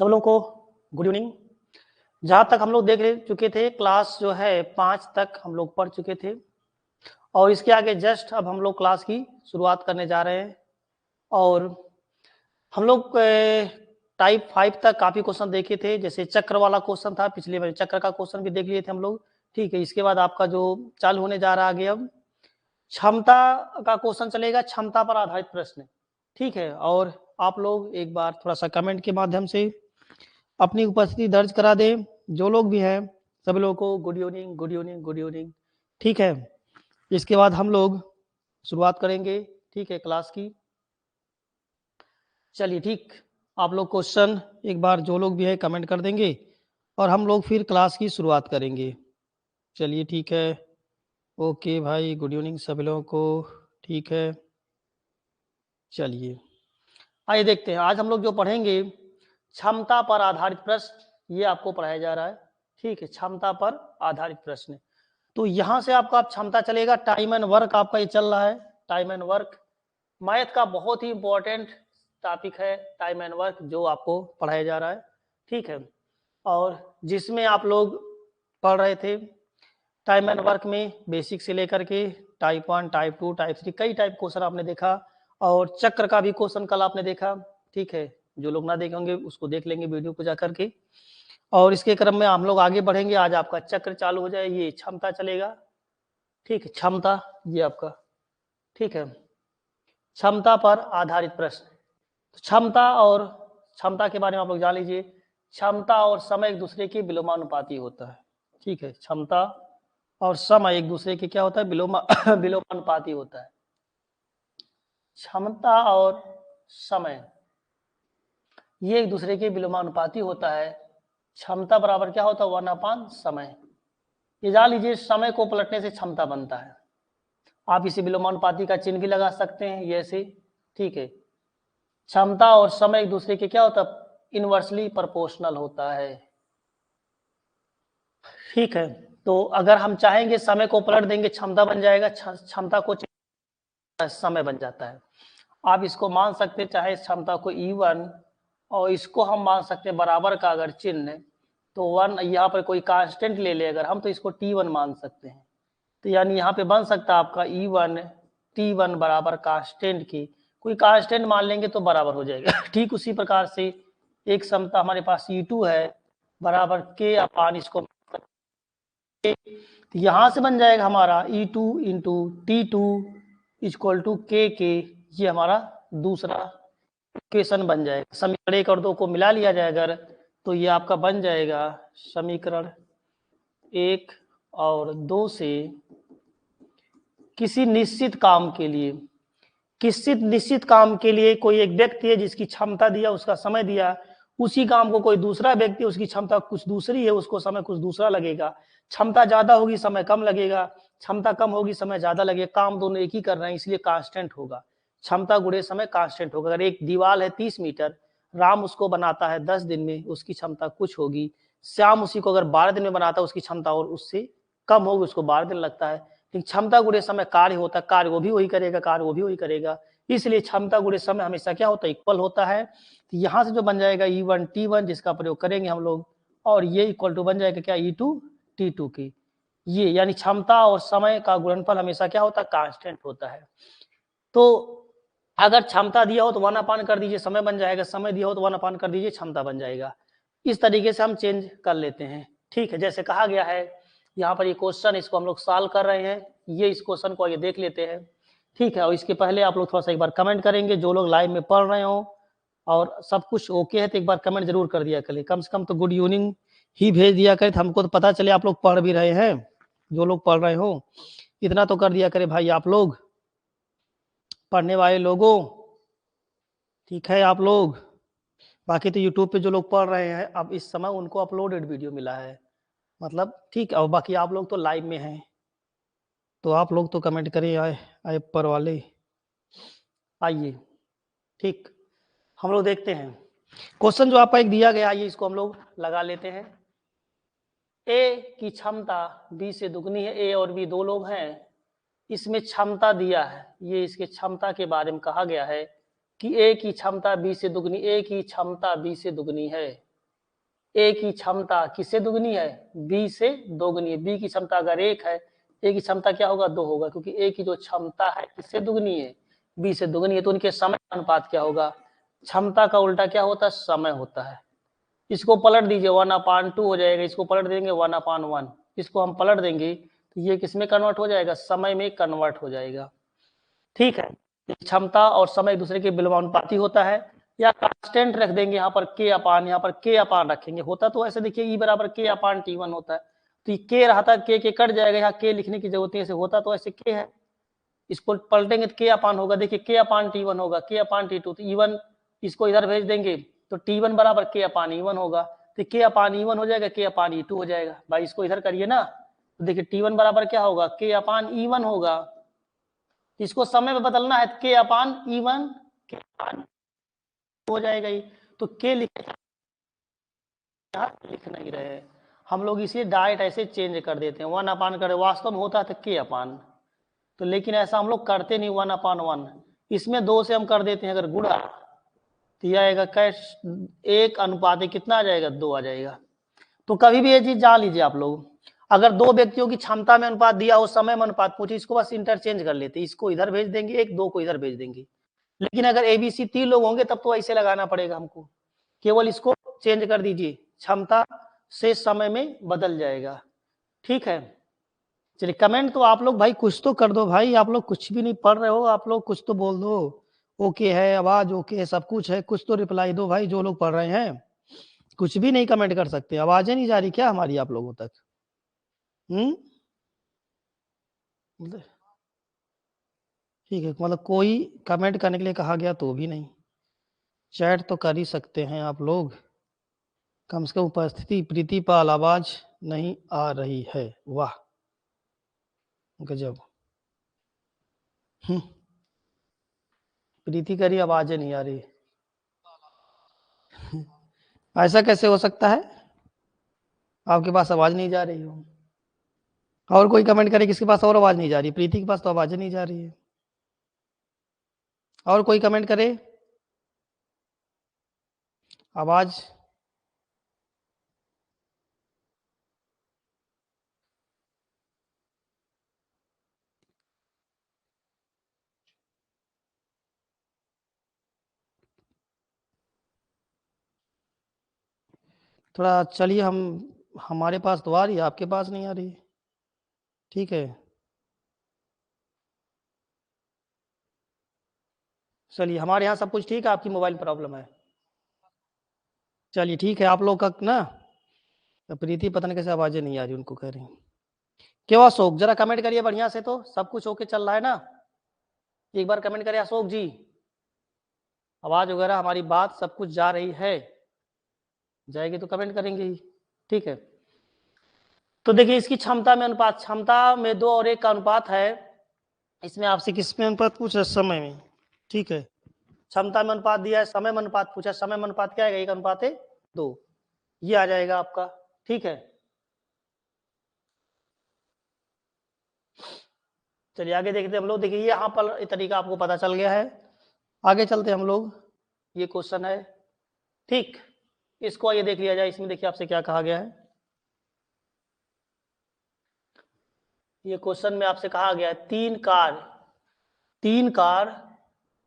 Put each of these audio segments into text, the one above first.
सब लोगों को गुड इवनिंग। जहाँ तक हम लोग देख ले चुके थे क्लास जो है 5 तक हम लोग पढ़ चुके थे और इसके आगे जस्ट अब हम लोग क्लास की शुरुआत करने जा रहे हैं। और हम लोग टाइप 5 तक काफ़ी क्वेश्चन देखे थे, जैसे चक्र वाला क्वेश्चन था पिछले बार, चक्र का क्वेश्चन भी देख लिए थे हम लोग। ठीक है, इसके बाद आपका जो चालू होने जा रहा है आगे अब क्षमता का क्वेश्चन चलेगा, क्षमता पर आधारित प्रश्न। ठीक है, और आप लोग एक बार थोड़ा सा कमेंट के माध्यम से अपनी उपस्थिति दर्ज करा दें। जो लोग भी हैं सब लोगों को good evening good evening good evening. ठीक है, इसके बाद हम लोग शुरुआत करेंगे ठीक है क्लास की। चलिए ठीक, आप लोग क्वेश्चन एक बार जो लोग भी है कमेंट कर देंगे और हम लोग फिर क्लास की शुरुआत करेंगे। चलिए ठीक है, ओके भाई, गुड इवनिंग सभी लोगों को। ठीक है, चलिए आइए देखते हैं आज हम लोग जो पढ़ेंगे क्षमता पर आधारित प्रश्न, ये आपको पढ़ाया जा रहा है। ठीक है, क्षमता पर आधारित प्रश्न। तो यहाँ से आपका क्षमता चलेगा, टाइम एंड वर्क आपका ये चल रहा है। टाइम एंड वर्क मैथ का बहुत ही इंपॉर्टेंट टॉपिक है, टाइम एंड वर्क जो आपको पढ़ाया जा रहा है। ठीक है, और जिसमें आप लोग पढ़ रहे थे टाइम एंड वर्क में बेसिक से लेकर के टाइप 1, टाइप 2, टाइप 3 कई टाइप क्वेश्चन आपने देखा, और चक्र का भी क्वेश्चन कल आपने देखा। ठीक है, जो लोग ना देखे होंगे उसको देख लेंगे वीडियो को जा करके। और इसके क्रम में हम लोग आगे बढ़ेंगे, आज आपका चक्र चालू हो जाए, ये क्षमता चलेगा। ठीक है, क्षमता ये आपका। ठीक है, क्षमता पर आधारित प्रश्न। क्षमता और क्षमता के बारे में आप लोग जान लीजिए, क्षमता और समय एक दूसरे के विलोमानुपाती होता है। ठीक है, क्षमता और समय एक दूसरे के क्या होता है, विलोमानुपाती होता है। क्षमता और समय ये एक दूसरे के विलोमानुपाती होता है। क्षमता बराबर क्या होता है, 1/, समय। ये जान लीजिए, समय को पलटने से क्षमता बनता है। आप इसे विलोमानुपाती का चिन्ह भी लगा सकते हैं ये ऐसे। ठीक है, क्षमता और समय एक दूसरे के क्या होता है, इनवर्सली प्रोपोर्शनल होता है। ठीक है, तो अगर हम चाहेंगे समय को पलट देंगे, क्षमता बन जाएगा, क्षमता को समय बन जाता है। आप इसको मान सकते हैं, चाहे क्षमता को E1 और इसको हम मान सकते हैं बराबर का अगर चिन्ह, तो 1 यहाँ पर कोई कांस्टेंट ले ले अगर हम, तो इसको T1 मान सकते हैं। तो यानी यहाँ पे बन सकता है आपका E1 T1 बराबर कांस्टेंट की, कोई कांस्टेंट मान लेंगे तो बराबर हो जाएगा। ठीक उसी प्रकार से एक क्षमता हमारे पास E2 है बराबर K अपान इसको, तो यहाँ से बन जाएगा हमारा E2 into T2 equal to K के, ये हमारा दूसरा इक्वेशन बन जाएगा। समीकरण 1 और 2 को मिला लिया जाए अगर, तो ये आपका बन जाएगा समीकरण 1 और 2 से किसी निश्चित काम के लिए, निश्चित काम के लिए कोई एक व्यक्ति है जिसकी क्षमता दिया, उसका समय दिया, उसी काम को कोई दूसरा व्यक्ति, उसकी क्षमता कुछ दूसरी है, उसको समय कुछ दूसरा लगेगा। क्षमता ज्यादा होगी समय कम लगेगा, क्षमता कम होगी समय ज्यादा लगेगा, काम दोनों एक ही कर रहे हैं इसलिए कांस्टेंट होगा। क्षमता गुणे समय कांस्टेंट होगा। अगर एक दीवार है 30 मीटर, राम उसको बनाता है 10 दिन में, उसकी क्षमता कुछ होगी। श्याम उसी को अगर 12 दिन में बनाता है, उसकी क्षमता और उससे कम होगी, उसको 12 दिन लगता है। लेकिन क्षमता गुणे समय कार्य होता है, कार्य वो भी वही करेगा, कार्य वो भी वही करेगा, इसलिए क्षमता गुणे समय हमेशा क्या होता है, इक्वल होता है। तो यहाँ से जो बन जाएगा E1 T1 जिसका प्रयोग करेंगे हम लोग, और ये इक्वल टू बन जाएगा क्या, E2 T2 की। ये यानी क्षमता और समय का गुणनफल हमेशा क्या होता है, कांस्टेंट होता है। तो अगर क्षमता दिया हो तो 1/, कर दीजिए समय बन जाएगा, समय दिया हो तो 1/, कर दीजिए क्षमता बन जाएगा। इस तरीके से हम चेंज कर लेते हैं। ठीक है, जैसे कहा गया है यहाँ पर ये क्वेश्चन, इसको हम लोग सॉल्व कर रहे हैं। ये इस क्वेश्चन को आइए देख लेते हैं। ठीक है, और इसके पहले आप लोग थोड़ा सा एक बार कमेंट करेंगे, जो लोग लाइव में पढ़ रहे हो और सब कुछ ओके है तो एक बार कमेंट जरूर कर दिया करें, कम से कम तो गुड इवनिंग ही भेज दिया करें, तो हमको तो पता चले आप लोग पढ़ भी रहे हैं। जो लोग पढ़ रहे हो इतना तो कर दिया करें भाई, आप लोग पढ़ने वाले लोगों। ठीक है, आप लोग बाकी तो यूट्यूब पे जो लोग पढ़ रहे हैं अब इस समय उनको अपलोडेड वीडियो मिला है, मतलब ठीक है, और बाकी आप लोग तो लाइव में हैं, तो आप लोग तो कमेंट करें आए पर वाले। आइए ठीक, हम लोग देखते हैं क्वेश्चन जो आपका एक दिया गया, आइए इसको हम लोग लगा लेते हैं। ए की क्षमता बी से दुगनी है, ए और बी दो लोग हैं, इसमें क्षमता दिया है, ये इसके क्षमता के बारे में कहा गया है कि ए की क्षमता बी से दुगनी, ए की क्षमता बी से दुगनी है। ए की क्षमता किससे दुगनी है, बी से दोगुनी है। बी की क्षमता अगर 1 है, ए की क्षमता क्या होगा, 2 होगा, क्योंकि ए की जो क्षमता है किससे दुगनी है, बी से दुगनी है। तो उनके समय का अनुपात क्या होगा, क्षमता का उल्टा क्या होता है, समय होता है। इसको पलट दीजिए 1/2 हो जाएगा, इसको पलट देंगे 1/1, इसको हम पलट देंगे तो ये किसमें कन्वर्ट हो जाएगा, समय में कन्वर्ट हो जाएगा। ठीक है, क्षमता और समय एक दूसरे के विलोमानुपाती होता है। या कांस्टेंट रख देंगे यहाँ पर के अपान, यहाँ पर के अपान रखेंगे। होता तो ऐसे देखिए ई बराबर के अपान T1 होता है, तो ये के रहा था, के कट जाएगा, यहाँ के लिखने की जरूरत नहीं, ऐसे होता तो ऐसे के है। इसको पलटेंगे तो के अपान होगा, देखिए के अपान T1 होगा, के अपान T2, तो E1 इसको इधर भेज देंगे तो T1 बराबर के अपान E1 होगा, तो के अपान E1 हो जाएगा, के अपान E2 हो जाएगा। भाई इसको इधर करिए ना, तो देखिए T1 बराबर क्या होगा, के अपान E1 होगा। इसको समय में बदलना है, के अपान E1 के अपान हो जाएगा ये, तो के लिख नहीं रहे हम लोग, इसे डायरेक्ट ऐसे चेंज कर देते हैं, 1/, करे वास्तव में होता है तो के अपान, तो लेकिन ऐसा हम लोग करते नहीं 1/1। इसमें 2 से हम कर देते हैं अगर गुणा, तो यह आएगा कैश 1 कितना आ जाएगा, 2 आ जाएगा। तो कभी भी ये चीज जान लीजिए आप लोग, अगर 2 व्यक्तियों की क्षमता में अनुपात दिया हो, समय में अनुपात पूछे, इसको बस इंटरचेंज कर लेते, इसको इधर भेज देंगे 1, 2 को इधर भेज देंगे। लेकिन अगर ABC 3 लोग होंगे तब तो ऐसे लगाना पड़ेगा हमको, केवल इसको चेंज कर दीजिए, क्षमता से समय में बदल जाएगा। ठीक है, चलिए कमेंट तो आप लोग भाई कुछ तो कर दो भाई, आप लोग कुछ भी नहीं पढ़ रहे हो, आप लोग कुछ तो बोल दो। ओके है, आवाज ओके है, सब कुछ है, कुछ तो रिप्लाई दो भाई जो लोग पढ़ रहे हैं। कुछ भी नहीं कमेंट कर सकते, आवाजें नहीं जा रही क्या हमारी आप लोगों तक? ठीक है, मतलब कोई कमेंट करने के लिए कहा गया तो भी नहीं, चैट तो कर ही सकते हैं आप लोग। कम से कम उपस्थिति प्रीति पाल आवाज नहीं आ रही है, वाह गजब। प्रीति करी आवाजें नहीं आ रही, ऐसा कैसे हो सकता है, आपके पास आवाज नहीं जा रही हो? और कोई कमेंट करे किसके पास और आवाज नहीं जा रही, प्रीति के पास तो आवाज नहीं जा रही है। और कोई कमेंट करे आवाज, थोड़ा चलिए, हम हमारे पास तो आ रही है, आपके पास नहीं आ रही। ठीक है, चलिए हमारे यहाँ सब कुछ ठीक है, आपकी मोबाइल प्रॉब्लम है। चलिए ठीक है, आप लोग का ना प्रीति पता नहीं कैसे आवाजें नहीं आ रही उनको, कह रही क्यों। अशोक जरा कमेंट करिए बढ़िया से, तो सब कुछ ओके चल रहा है ना, एक बार कमेंट करिए अशोक जी, आवाज वगैरह हमारी बात सब कुछ जा रही है, जाएगी तो कमेंट करेंगे ही। ठीक है, तो देखिए इसकी क्षमता में अनुपात, क्षमता में 2 और 1 का अनुपात है, इसमें आपसे किस में अनुपात पूछा, समय में। ठीक है, क्षमता में अनुपात दिया है, समय में अनुपात पूछा, समय में अनुपात क्या आएगा, 1/2, ये आ जाएगा आपका। ठीक है, चलिए आगे देखते हैं हम लोग। देखिए ये यहाँ पर तरीका आपको पता चल गया है, आगे चलते हम लोग। ये क्वेश्चन है, ठीक, इसको आइए देख लिया जाए। इसमें देखिए आपसे क्या कहा गया है, ये क्वेश्चन में आपसे कहा गया है तीन कार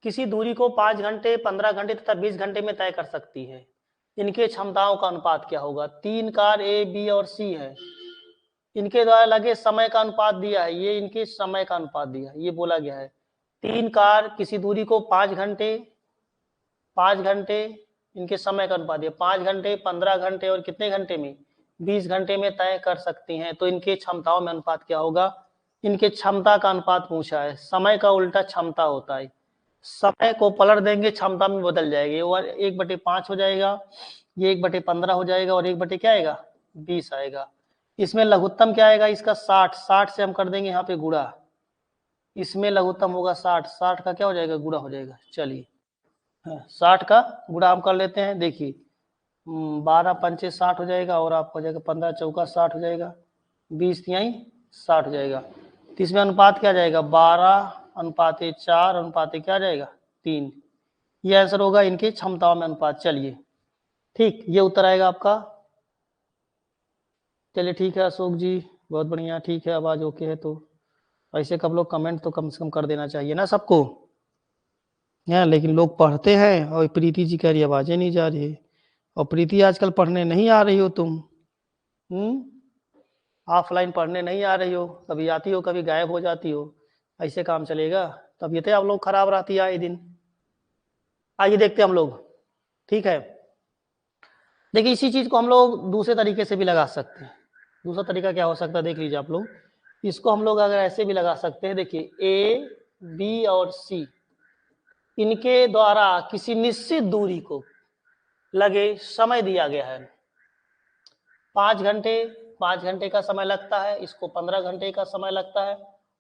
किसी दूरी को 5 घंटे, 15 घंटे तथा 20 घंटे में तय कर सकती है, इनके क्षमताओं का अनुपात क्या होगा। 3 कार ए, बी और सी है, इनके द्वारा लगे समय का अनुपात दिया है, ये इनके समय का अनुपात दिया है, ये बोला गया है 3 कार किसी दूरी को 5 घंटे इनके समय का अनुपात दिया, 5 घंटे, 15 घंटे और कितने घंटे में, 20 घंटे में तय कर सकती हैं, तो इनके क्षमताओं में अनुपात क्या होगा। इनके क्षमता का अनुपात पूछा है, समय का उल्टा क्षमता होता है, समय को पलट देंगे क्षमता में बदल जाएगी, और 1/5 हो जाएगा, ये 1/15 हो जाएगा, और 1 क्या आएगा, 20 आएगा। इसमें लघुत्तम क्या आएगा इसका, 60 से हम कर देंगे यहाँ पे गुणा, इसमें लघुत्तम होगा 60 का क्या हो जाएगा, गुणा हो जाएगा। चलिए 60 का गुणा हम कर लेते हैं, देखिए 12 पंचे 60 हो जाएगा, और आपको हो जाएगा 15 चौका 60 हो जाएगा, 20 तिहाई 60 हो जाएगा। तो इसमें अनुपात क्या जाएगा, 12/4 क्या जाएगा, 3। ये आंसर होगा इनके क्षमताओं में अनुपात। चलिए ठीक, ये उत्तर आएगा आपका चलिए ठीक है अशोक जी, बहुत बढ़िया, ठीक है, आवाज ओके है तो ऐसे कब लोग कमेंट तो कम से कम कर देना चाहिए ना सबको, है, लेकिन लोग पढ़ते हैं और प्रीति जी कह रही आवाजें नहीं जा रही, और प्रीति आजकल पढ़ने नहीं आ रही हो तुम, ऑफलाइन पढ़ने नहीं आ रही हो, कभी आती हो कभी गायब हो जाती हो, ऐसे काम चलेगा? तबीयतें आप लोग खराब रहती है आए दिन। आइए देखते हैं हम लोग, ठीक है। देखिए इसी चीज को हम लोग दूसरे तरीके से भी लगा सकते हैं। दूसरा तरीका क्या हो सकता है देख लीजिए आप लोग, इसको हम लोग अगर ऐसे भी लगा सकते हैं, देखिए ए बी और सी, इनके द्वारा किसी निश्चित दूरी को लगे समय दिया गया है 5 घंटे, 5 घंटे का समय लगता है, इसको 15 घंटे का समय लगता है,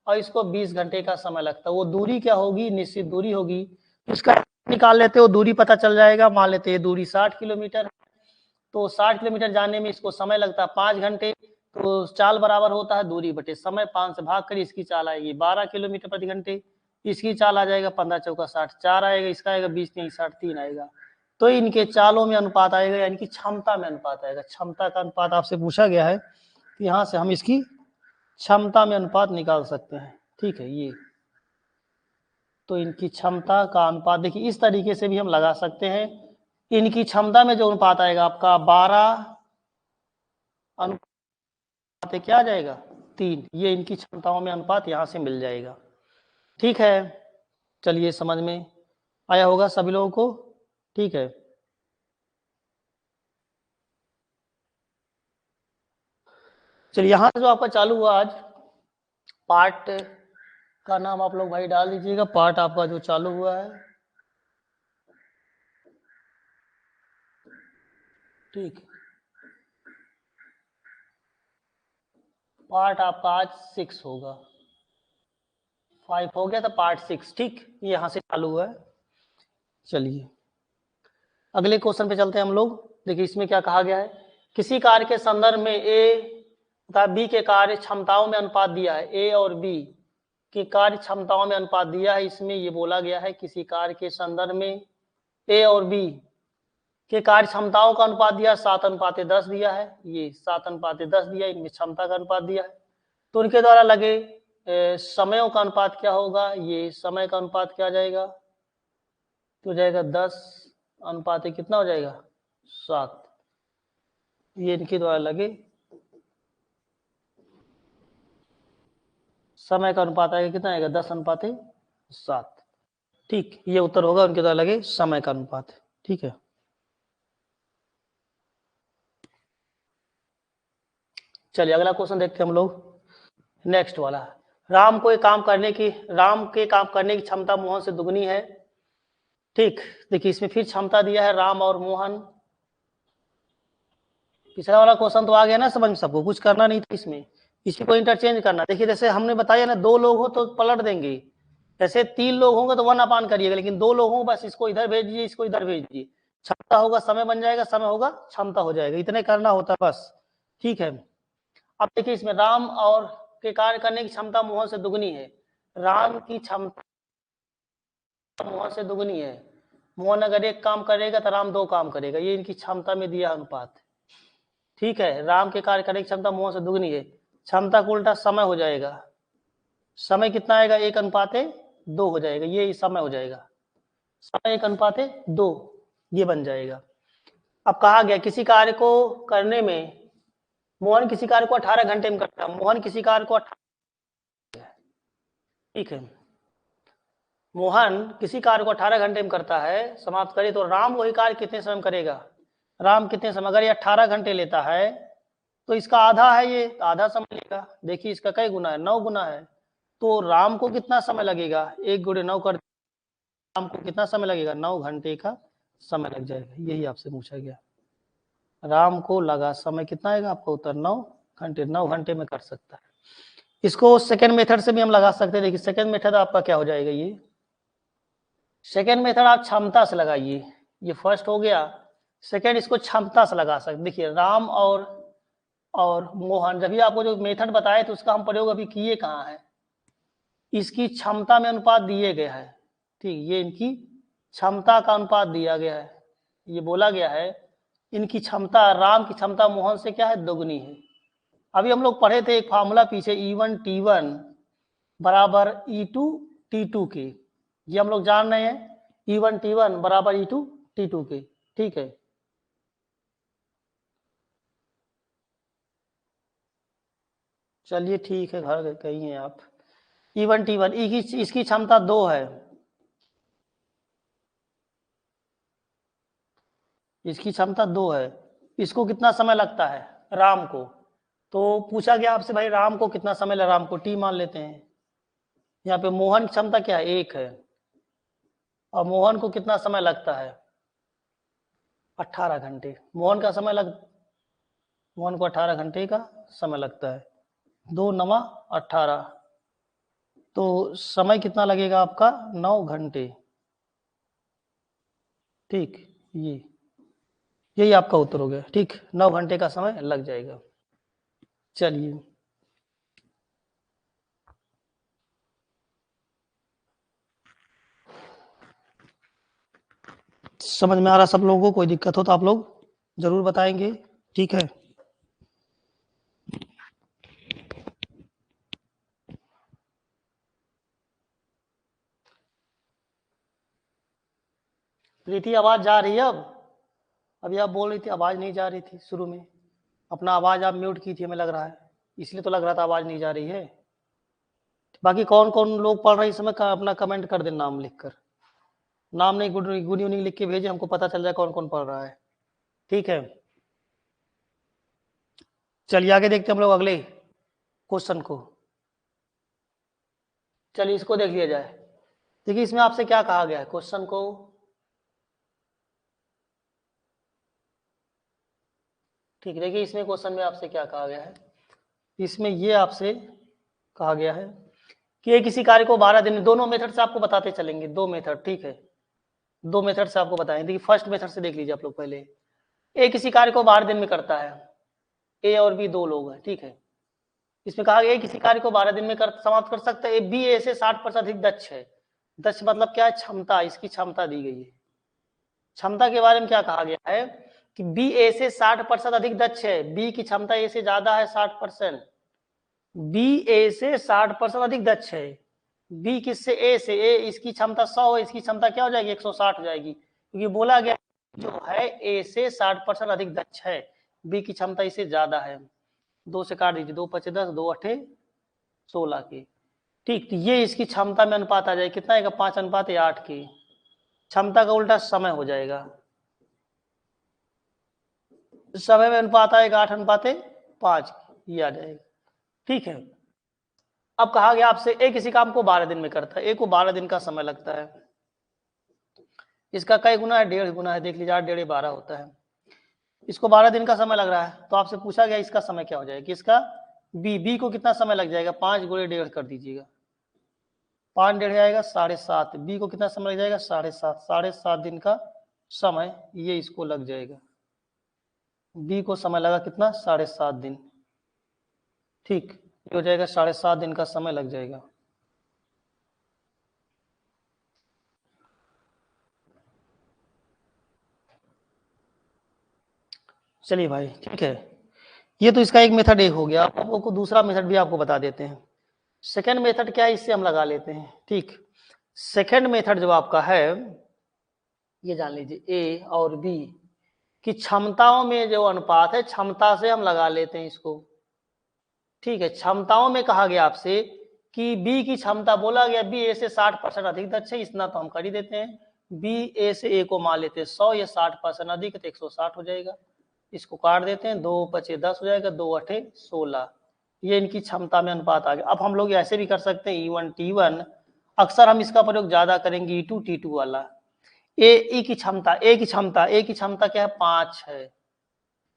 और इसको 20 घंटे का समय लगता है। वो दूरी क्या होगी, निश्चित दूरी होगी, इसका निकाल लेते हो, दूरी पता चल जाएगा। मान लेते हैं दूरी 60 किलोमीटर, तो 60 किलोमीटर जाने में इसको समय लगता है 5 घंटे, तो चाल बराबर होता है दूरी बटे समय, 5 से भाग कर इसकी चाल आएगी 12 किलोमीटर प्रति घंटे, इसकी चाल आ जाएगा 15 चौका 60, 4 आएगा, इसका आएगा 20 नहीं 60, 3 आएगा। तो इनके चालों में अनुपात आएगा, यानी कि क्षमता में अनुपात आएगा। क्षमता का अनुपात आपसे पूछा गया है, तो यहाँ से हम इसकी क्षमता में अनुपात निकाल सकते हैं, ठीक है। ये तो इनकी क्षमता का अनुपात देखिए इस तरीके से भी हम लगा सकते हैं। इनकी क्षमता में जो अनुपात आएगा आपका 12 अनुपात क्या आ जाएगा 3, ये इनकी क्षमताओं में अनुपात यहां से मिल जाएगा, ठीक है। चलिए समझ में आया होगा सभी लोगों को, ठीक है। चलिए यहां जो आपका चालू हुआ आज पार्ट का नाम आप लोग भाई डाल दीजिएगा, पार्ट आपका जो चालू हुआ है, ठीक। पार्ट आपका आज 6 होगा, 5 हो गया था, पार्ट 6, ठीक, यहां से चालू हुआ है। चलिए अगले क्वेश्चन पे चलते हैं हम लोग। देखिए इसमें क्या कहा गया है, किसी कार्य के संदर्भ में ए तथा बी के कार्य क्षमताओं में अनुपात दिया है, ए और बी के कार्य क्षमताओं में अनुपात दिया है। इसमें ये बोला गया है किसी कार्य के संदर्भ में ए और बी के कार्य क्षमताओं का अनुपात दिया 7:10 दिया है, ये 7:10 दिया, इनमें क्षमता का अनुपात दिया है। तो उनके द्वारा लगे समयों का अनुपात क्या होगा, ये समय का अनुपात क्या आ जाएगा, तो हो जाएगा 10 अनुपात कितना हो जाएगा 7, ये इनके द्वारा लगे समय का अनुपात आएगा कितना आएगा 10:7, ठीक, ये उत्तर होगा उनके द्वारा लगे समय का अनुपात, ठीक है। चलिए अगला क्वेश्चन देखते हैं हम लोग, नेक्स्ट वाला। राम के काम करने की क्षमता मोहन से दुगनी है, ठीक। देखिए इसमें फिर क्षमता दिया है राम और मोहन, पिछला वाला क्वेश्चन तो आ गया ना समझ में सबको, कुछ करना नहीं था इसमें, इसी को इंटरचेंज करना। देखिए जैसे हमने बताया ना 2 लोग हो तो पलट देंगे, जैसे 3 लोग होंगे तो 1 करिएगा, लेकिन 2 लोग होंगे बस इसको इधर भेज दीजिए, इसको इधर भेज दीजिए, क्षमता होगा समय बन जाएगा, समय होगा क्षमता हो जाएगा, इतने करना होता बस, ठीक है। अब देखिए इसमें राम और के कार्य करने की क्षमता मोहन से दुगनी है, राम की क्षमता मोहन से दुगनी है, मोहन अगर 1 काम करेगा तो राम 2 काम करेगा, ये इनकी क्षमता में दिया अनुपात, ठीक है। राम के कार्य करने की क्षमता मोहन से दुगनी है, क्षमता को उल्टा समय हो जाएगा, समय कितना आएगा 1:2 हो जाएगा, ये समय हो जाएगा, समय 1:2 ये बन जाएगा। अब कहा गया किसी कार्य को करने में मोहन किसी कार्य को 18 घंटे में करता है, मोहन किसी कार्य को, ठीक है, मोहन किसी कार्य को 18 घंटे में करता है, समाप्त करे, तो राम वही कार्य कितने समय में करेगा, राम कितने समय, अगर ये 18 घंटे लेता है तो इसका आधा है, ये आधा समय लेगा। देखिए इसका कई गुना है, 9 गुना है, तो राम को कितना समय लगेगा, 1 × 9 कर, राम को कितना समय लगेगा 9 घंटे का समय लग जाएगा, यही आपसे पूछा गया। राम को लगा समय कितना आएगा आपका उत्तर 9 घंटे, 9 घंटे में कर सकता है। इसको सेकेंड मेथड से भी हम लगा सकते हैं। देखिए सेकेंड मेथड आपका क्या हो जाएगा, ये सेकेंड मेथड आप क्षमता से लगाइए, ये फर्स्ट हो गया, सेकेंड इसको क्षमता से लगा सकते। देखिए राम और मोहन, जब भी आपको जो मेथड बताए तो उसका हम प्रयोग अभी किए कहाँ है, इसकी क्षमता में अनुपात दिए गया है, ठीक, ये इनकी क्षमता का अनुपात दिया गया है, ये बोला गया है इनकी क्षमता, राम की क्षमता मोहन से क्या है दुगनी है, अभी हम लोग पढ़े थे एक फार्मूला पीछे E1 T1 बराबर E2 T2 के, ये हम लोग जान रहे हैं E1 T1 बराबर E2 T2 के, ठीक है। चलिए ठीक है, घर कहीं हैं आप। E1 T1 इसकी क्षमता 2 है, इसकी क्षमता 2 है। इसको कितना समय लगता है राम को, तो पूछा गया आपसे भाई राम को कितना समय लगा, राम को T मान लेते हैं। यहाँ पे मोहन की क्षमता क्या है, 1 है, और मोहन को कितना समय लगता है 18 घंटे। मोहन को 18 घंटे का समय लगता है, 2 9 18, तो समय कितना लगेगा आपका 9 घंटे, ठीक। यही आपका उत्तर हो गया, ठीक, 9 घंटे का समय लग जाएगा। चलिए समझ में आ रहा सब लोगों को, कोई दिक्कत हो तो आप लोग जरूर बताएंगे, ठीक है। प्रीति आवाज जा रही है अब? अभी आप बोल रही थी आवाज नहीं जा रही थी शुरू में, अपना आवाज आप म्यूट की थी हमें लग रहा है, इसलिए तो लग रहा था आवाज नहीं जा रही है। बाकी कौन कौन लोग पढ़ रहे हैं इस समय अपना कमेंट कर देना, नाम लिखकर, नाम नहीं गुड इवनिंग लिख के भेजे, हमको पता चल जाए कौन कौन पढ़ रहा है, ठीक है। चलिए आगे देखते हैं हम लोग अगले क्वेश्चन को। चलिए इसको देख लिया जाए। देखिए इसमें आपसे क्या कहा गया है क्वेश्चन को, ठीक। देखिए इसमें क्वेश्चन में आपसे क्या कहा गया है, इसमें ये आपसे कहा गया है कि किसी कार्य को 12 दिन में, दोनों मेथड से आपको बताते चलेंगे, 2 मेथड, ठीक है, 2 मेथड से आपको बताएंगे। देखिए फर्स्ट मेथड से देख लीजिए आप लोग पहले। ए किसी कार्य को 12 दिन में करता है, ए और बी 2 लोग हैं, ठीक है। इसमें कहा गया किसी कार्य को 12 दिन में समाप्त कर सकता है, बी ए से 60% अधिक दक्ष है। दक्ष मतलब क्या है, क्षमता, इसकी क्षमता दी गई है। क्षमता के बारे में क्या कहा गया है कि बी ए से 60% अधिक दक्ष है, बी की क्षमता ए से ज्यादा है 60%, बी ए से 60% अधिक दक्ष है। बी किससे, ए से, ए इसकी क्षमता 100 है, इसकी क्षमता क्या हो जाएगी 160 हो जाएगी, क्योंकि बोला गया जो है ए से 60% अधिक दक्ष है, बी की क्षमता इससे ज्यादा है। 2 से काट दीजिए, 2 5 10, 2 8 16 की, ठीक। तो ये इसकी क्षमता में अनुपात आ जाएगा, कितना आएगा 5:8 की। क्षमता का उल्टा समय हो जाएगा, समय में अनुपात आएगा 8:5, ये आ जाएगा, ठीक है। अब कहा गया आपसे ए किसी काम को 12 दिन में करता है, ए को 12 दिन का समय लगता है, इसका कई गुना है, 1.5 गुना है, देख लीजिए 8 1.5 12 होता है। इसको 12 दिन का समय लग रहा है, तो आपसे पूछा गया इसका समय क्या हो जाएगा, किसका, बी को कितना समय लग जाएगा, 5 × 1.5 कर दीजिएगा, 5 1.5 आएगा 7.5, बी को कितना समय लग जाएगा 7.5 दिन का समय ये इसको लग जाएगा, बी को समय लगा कितना 7.5 दिन, ठीक। ये हो जाएगा 7.5 दिन का समय लग जाएगा। चलिए भाई ठीक है, ये तो इसका एक मेथड एक हो गया। आप लोगों को दूसरा मेथड भी आपको बता देते हैं। सेकंड मेथड क्या है, इससे हम लगा लेते हैं, ठीक। सेकंड मेथड जो आपका है, ये जान लीजिए ए और बी की क्षमताओं में जो अनुपात है, क्षमता से हम लगा लेते हैं इसको, ठीक है। क्षमताओं में कहा गया आपसे कि बी की क्षमता, बोला गया बी ए से 60% अधिक दक्ष है, इतना तो हम कर ही देते हैं। बी ए से ए को मान लेते हैं 100, ये 60% अधिक है तो 160 हो जाएगा, इसको काट देते हैं, 2 5 10 हो जाएगा, 2 8 16, ये इनकी क्षमता में अनुपात आ गया। अब हम लोग ऐसे भी कर सकते हैं E1 T1, अक्सर हम इसका प्रयोग ज्यादा करेंगे E2 T2 वाला। ए की क्षमता क्या है 5 है,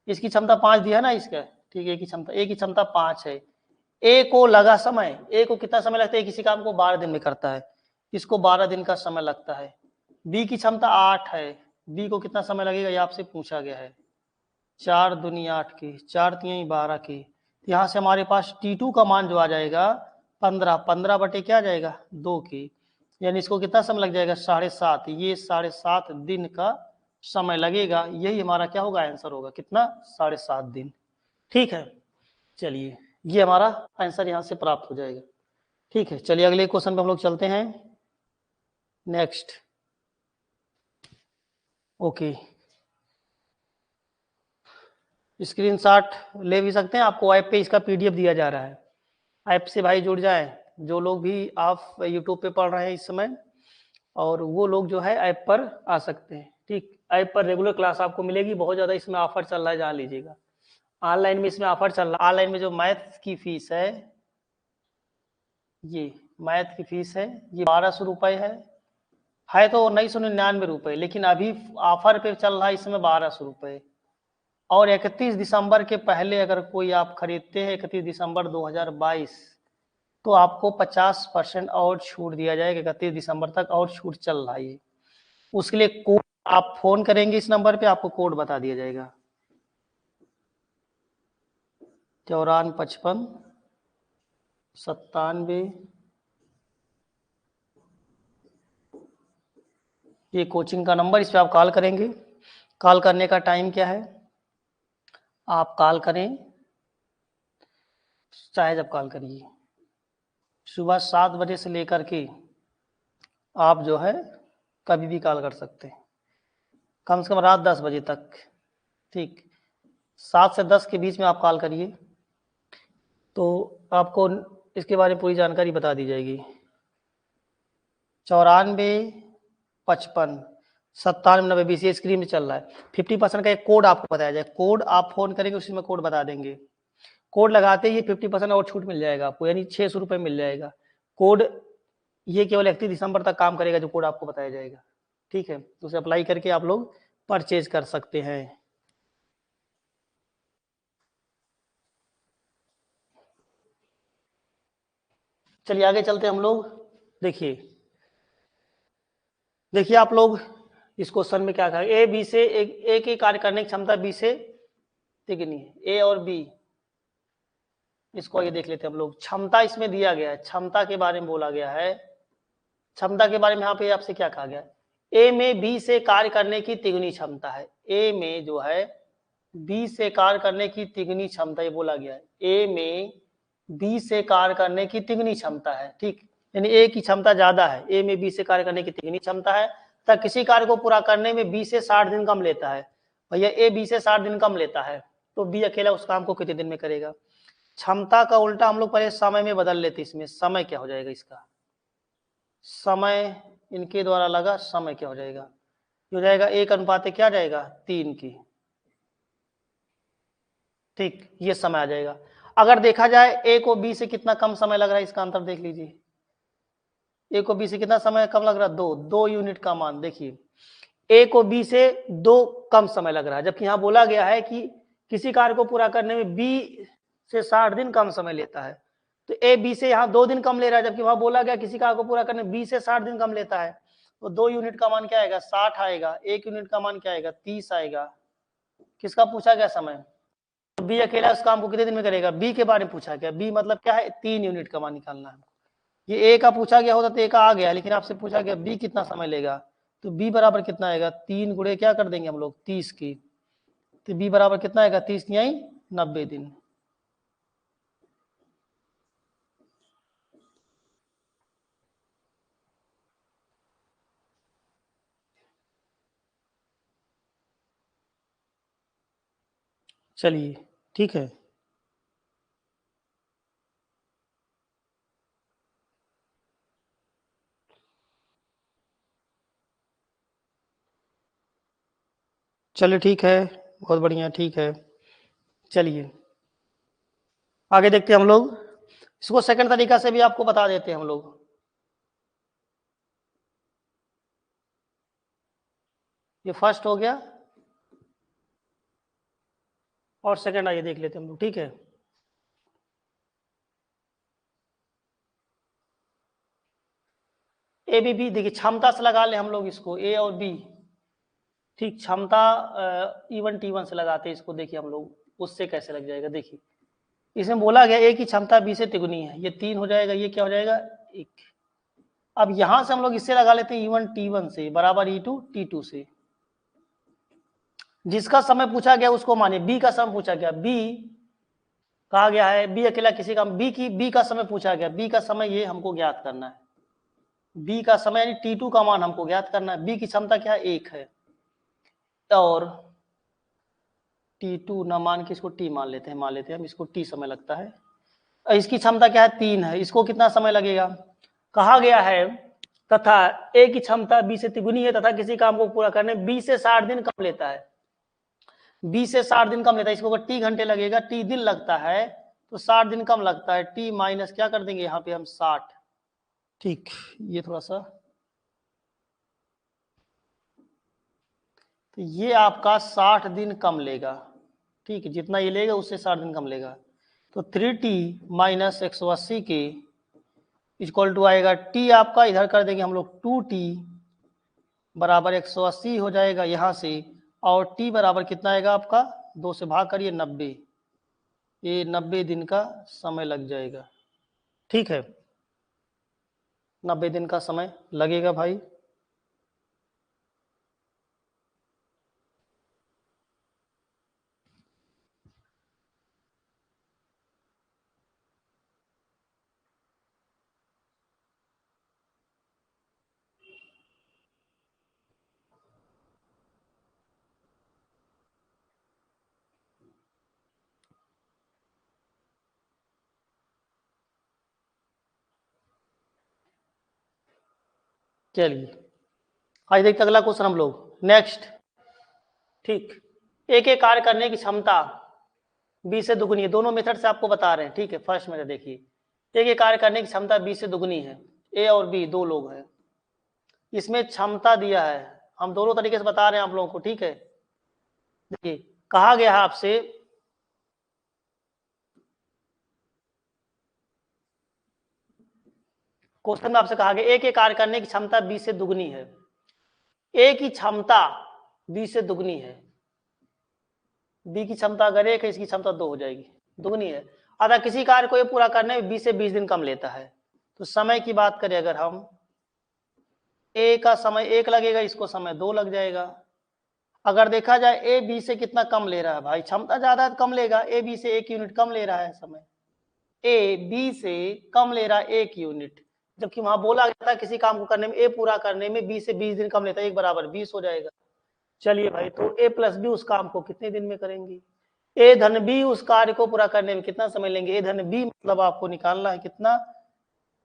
इसकी क्षमता 5 दिया ना इसका, ठीक है। ए की क्षमता 5 है। ए को लगा समय, ए को कितना समय लगता है, किसी काम को 12 दिन में करता है, इसको 12 दिन का समय लगता है। बी की क्षमता 8 है, बी को कितना समय लगेगा, ये आपसे पूछा गया है। 4 दूनी 8 की, 4 3 12 की, यहाँ से हमारे पास T2 का मान जो आ जाएगा 15 बटे क्या आ जाएगा 2 की, यानी इसको कितना समय लग जाएगा 7.5, ये 7.5 दिन का समय लगेगा। यही हमारा क्या होगा आंसर होगा, कितना 7.5 दिन, ठीक है। चलिए ये हमारा आंसर यहाँ से प्राप्त हो जाएगा। ठीक है, चलिए अगले क्वेश्चन पे हम लोग चलते हैं। नेक्स्ट, ओके, स्क्रीनशॉट ले भी सकते हैं, आपको ऐप पे इसका पीडीएफ दिया जा रहा है। ऐप से भाई जुड़ जाए, जो लोग भी आप यूट्यूब पे पढ़ रहे हैं इस समय, और वो लोग जो है ऐप पर आ सकते हैं। ठीक, ऐप पर रेगुलर क्लास आपको मिलेगी, बहुत ज़्यादा इसमें ऑफर चल रहा है, जान लीजिएगा। ऑनलाइन में इसमें ऑफर चल रहा है। ऑनलाइन में जो मैथ की फीस है, ये मैथ की फीस है, ये 1200 रुपये है तो 1999 रुपये, लेकिन अभी ऑफर पे चल रहा है इसमें 1200 रुपये। और 31 दिसंबर के पहले अगर कोई आप खरीदते हैं 31 दिसंबर 2022, तो आपको 50% और छूट दिया जाएगा। 31 दिसंबर तक और छूट चल रहा है। उसके लिए कोड आप फोन करेंगे इस नंबर पे, आपको कोड बता दिया जाएगा 5455 97। ये कोचिंग का नंबर, इस पर आप कॉल करेंगे। कॉल करने का टाइम क्या है, आप कॉल करें चाहे जब कॉल करिए, सुबह 7 बजे से लेकर के आप जो है कभी भी कॉल कर सकते हैं, कम से कम रात 10 बजे तक। ठीक, 7 से 10 के बीच में आप कॉल करिए, तो आपको इसके बारे में पूरी जानकारी बता दी जाएगी। 9455 97 20 ये स्क्रीन में चल रहा है। 50% का एक कोड आपको बताया जाए, कोड आप फोन करेंगे उसी में कोड बता देंगे। कोड लगाते ही 50% और छूट मिल जाएगा आपको, यानी 600 रुपये मिल जाएगा। कोड ये केवल 31 दिसंबर तक काम करेगा, जो कोड आपको बताया जाएगा। ठीक है, तो उसे अप्लाई करके आप लोग परचेज कर सकते हैं। चलिए आगे चलते हैं हम लोग। देखिए आप लोग इस क्वेश्चन में क्या करेंगे, ए बी से एक ही कार्य करने की क्षमता बी से तिगुनी है। ए और बी, इसको ये देख लेते हैं हम लोग। क्षमता इसमें दिया गया है, क्षमता के बारे में बोला गया है। क्षमता के बारे में यहाँ पे आपसे क्या कहा गया है, ए में बी से कार्य करने की तिगुनी क्षमता है। ए में जो है बी से कार्य करने की तिगुनी क्षमता, ये बोला गया है। ए में बी से कार्य करने की तिगुनी क्षमता है। ठीक, यानी ए की क्षमता ज्यादा है, ए में बी से कार्य करने की तिगुनी क्षमता है, तथा किसी कार्य को पूरा करने में बी से 60 दिन कम लेता है। भैया ए बी से 60 दिन कम लेता है, तो बी अकेला उस काम को कितने दिन में करेगा। क्षमता का उल्टा हम लोग पहले समय में बदल लेते। इसमें समय क्या हो जाएगा, इसका समय इनके द्वारा लगा समय क्या हो जाएगा, हो जाएगा 1 क्या जाएगा 3 की। ठीक, ये समय आ जाएगा। अगर देखा जाए ए को बी से कितना कम समय लग रहा है, इसका अंतर देख लीजिए। ए को बी से कितना समय कम लग रहा है, 2 यूनिट का मान देखिए। ए को बी से 2 कम समय लग रहा है, जबकि यहाँ बोला गया है कि किसी कार्य को पूरा करने में बी से 60 दिन कम समय लेता है। तो ए बी से यहाँ 2 दिन कम ले रहा है, जबकि वहां बोला गया किसी कार्य को पूरा करने में बी से 60 दिन कम लेता है। तो 2 यूनिट का मान क्या आएगा 60 आएगा, 1 यूनिट का मान क्या आएगा 30 आएगा। किसका पूछा गया समय, तो बी अकेला उस काम को कितने दिन में करेगा, बी के बारे में पूछा गया। बी मतलब क्या है 3 यूनिट का मान निकालना है। ये ए का पूछा गया होता तो ए का आ गया, लेकिन आपसे पूछा गया बी कितना समय लेगा, तो बी बराबर कितना आएगा 3 गुणे क्या कर देंगे हम लोग 30 की, तो बी बराबर कितना आएगा 30 नहीं 90 दिन। चलिए ठीक है, चलिए ठीक है, बहुत बढ़िया, ठीक है। चलिए आगे देखते हैं हम लोग। इसको सेकंड तरीका से भी आपको बता देते हैं हम लोग। ये फर्स्ट हो गया, और सेकंड आइए देख लेते हैं हम लोग। ठीक है, ए बी बी देखिए, क्षमता से लगा ले हम लोग इसको, ए और बी। ठीक, क्षमता E1 T1 से लगाते हैं इसको। देखिए हम लोग उससे कैसे लग जाएगा, देखिए इसमें बोला गया ए की क्षमता बी से तिगुनी है, ये 3 हो जाएगा, ये क्या हो जाएगा 1। अब यहां से हम लोग इससे लगा लेते हैं E1 T1 से बराबर E2 T2 से। जिसका समय पूछा गया उसको माने, बी का समय पूछा गया, बी कहा गया है बी अकेला किसी काम, बी का समय पूछा गया, बी का समय ये हमको ज्ञात करना है, बी का समय यानी T2 का मान हमको ज्ञात करना है। बी की क्षमता क्या है, 1 है, और T2 न मान के इसको T मान लेते हैं हम, इसको T समय लगता है। इसकी क्षमता क्या है, 3 है, इसको कितना समय लगेगा। कहा गया है तथा ए की क्षमता बी से तिगुनी है तथा किसी काम को पूरा करने 20 से 60 दिन कम लेता है, 20 से 60 दिन कम लेता है। इसको अगर T घंटे लगेगा, T दिन लगता है, तो 60 दिन कम लगता है। T माइनस क्या कर देंगे यहाँ पे हम 60, ठीक, ये थोड़ा सा, तो ये आपका 60 दिन कम लेगा, ठीक, जितना ये लेगा उससे 60 दिन कम लेगा। तो 3T माइनस 180 के इक्वल टू आएगा T आपका, इधर कर देंगे हम लोग 2T बराबर 180 हो जाएगा यहाँ से, और T बराबर कितना आएगा आपका, 2 से भाग करिए 90, ये 90 दिन का समय लग जाएगा, ठीक है, 90 दिन का समय लगेगा भाई। चलिए आज देखते अगला क्वेश्चन हम लोग, नेक्स्ट, ठीक, एक एक कार्य करने की क्षमता 20 से दुगुनी है, दोनों मेथड से आपको बता रहे हैं, ठीक है। फर्स्ट मेथड देखिए, एक एक कार्य करने की क्षमता 20 से दुगुनी है, ए और बी दो लोग हैं, इसमें क्षमता दिया है, हम दोनों तरीके से बता रहे हैं आप लोगों को, ठीक है। देखिए कहा गया है आपसे क्वेश्चन में आपसे कहा गया एक एक कार्य करने की क्षमता 20 से दुगनी है, ए की क्षमता 20 से दुगनी है, बी की क्षमता अगर 1 है, इसकी क्षमता 2 हो जाएगी, दुगनी है, अतः किसी कार्य को ये पूरा करने में 20 से 20 दिन कम लेता है। तो समय की बात करें अगर हम, ए का समय 1 लगेगा, इसको समय 2 लग जाएगा। अगर देखा जाए ए बी से कितना कम ले रहा है भाई, क्षमता ज्यादा है तो कम लेगा, ए बी से 1 यूनिट कम ले रहा है समय, ए बी से कम ले रहा है 1 यूनिट, जबकि वहां बोला गया था किसी काम को करने में, ए पूरा करने में 20 से 20 दिन कम लेता है, 1 बराबर 20 हो जाएगा। चलिए भाई, तो ए प्लस बी उस काम को कितने दिन में करेंगे, ए धन बी उस कार्य को पूरा करने में कितना समय लेंगे, ए धन बी मतलब आपको निकालना है कितना,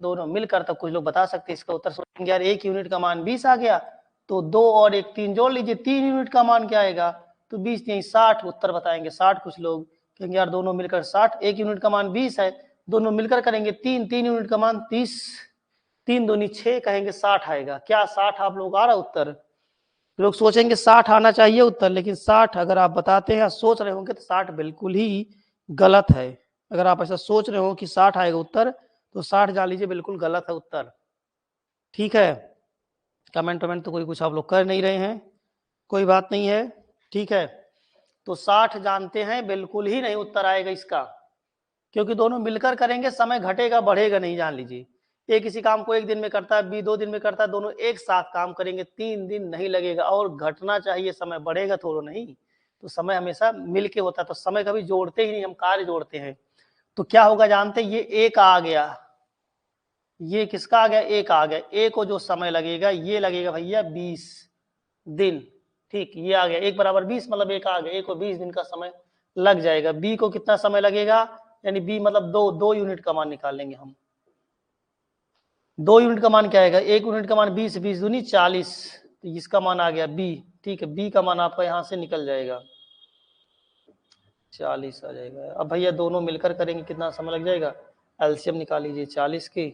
दोनों मिलकर, तब कुछ लोग बता सकते हैं इसका उत्तर सोचेंगे यार 1 यूनिट का मान 20 आ गया, तो 2 और 1 3 जोड़ लीजिए, 3 यूनिट का मान क्या आएगा, तो 20 नहीं 60 उत्तर बताएंगे 60। कुछ लोग कहेंगे यार दोनों मिलकर 60, 1 यूनिट का मान 20 है, दोनों मिलकर करेंगे 3, 3 यूनिट का मान 30, 3 दूनी 6 कहेंगे 60 आएगा। क्या 60 आप लोग आ रहा उत्तर, लोग सोचेंगे 60 आना चाहिए उत्तर, लेकिन 60 अगर आप बताते हैं सोच रहे होंगे तो 60 बिल्कुल ही गलत है। अगर आप ऐसा सोच रहे हो कि 60 आएगा उत्तर, तो 60 जान लीजिए बिल्कुल गलत है उत्तर, ठीक है। कमेंट वमेंट तो कोई कुछ आप लोग कर नहीं रहे हैं, कोई बात नहीं है, ठीक है। तो 60 जानते हैं बिल्कुल ही नहीं उत्तर आएगा इसका, क्योंकि दोनों मिलकर करेंगे, समय घटेगा बढ़ेगा नहीं, जान लीजिए। ए किसी काम को 1 दिन में करता है, बी 2 दिन में करता है, दोनों एक साथ काम करेंगे 3 दिन नहीं लगेगा, और घटना चाहिए समय, बढ़ेगा थोड़ा नहीं। तो समय हमेशा मिलके होता है, तो समय कभी जोड़ते ही नहीं, हम कार्य जोड़ते हैं। तो क्या होगा जानते, ये एक आ गया, ये किसका आ गया, एक आ गया, ए को जो समय लगेगा ये लगेगा भैया 20 दिन, ठीक, ये आ गया 1 बराबर 20 मतलब एक आ गया, ए को 20 दिन का समय लग जाएगा। बी को कितना समय लगेगा, यानी बी मतलब 2 यूनिट का मान निकालेंगे हम, 2 यूनिट का मान क्या आएगा, 1 यूनिट का मान 20, 20 दूनी 40, तो इसका मान आ गया बी, ठीक है, बी का मान आपका यहाँ से निकल जाएगा 40 आ जाएगा। अब भैया दोनों मिलकर करेंगे कितना समय लग जाएगा, एलसीएम निकाल लीजिए 40 की,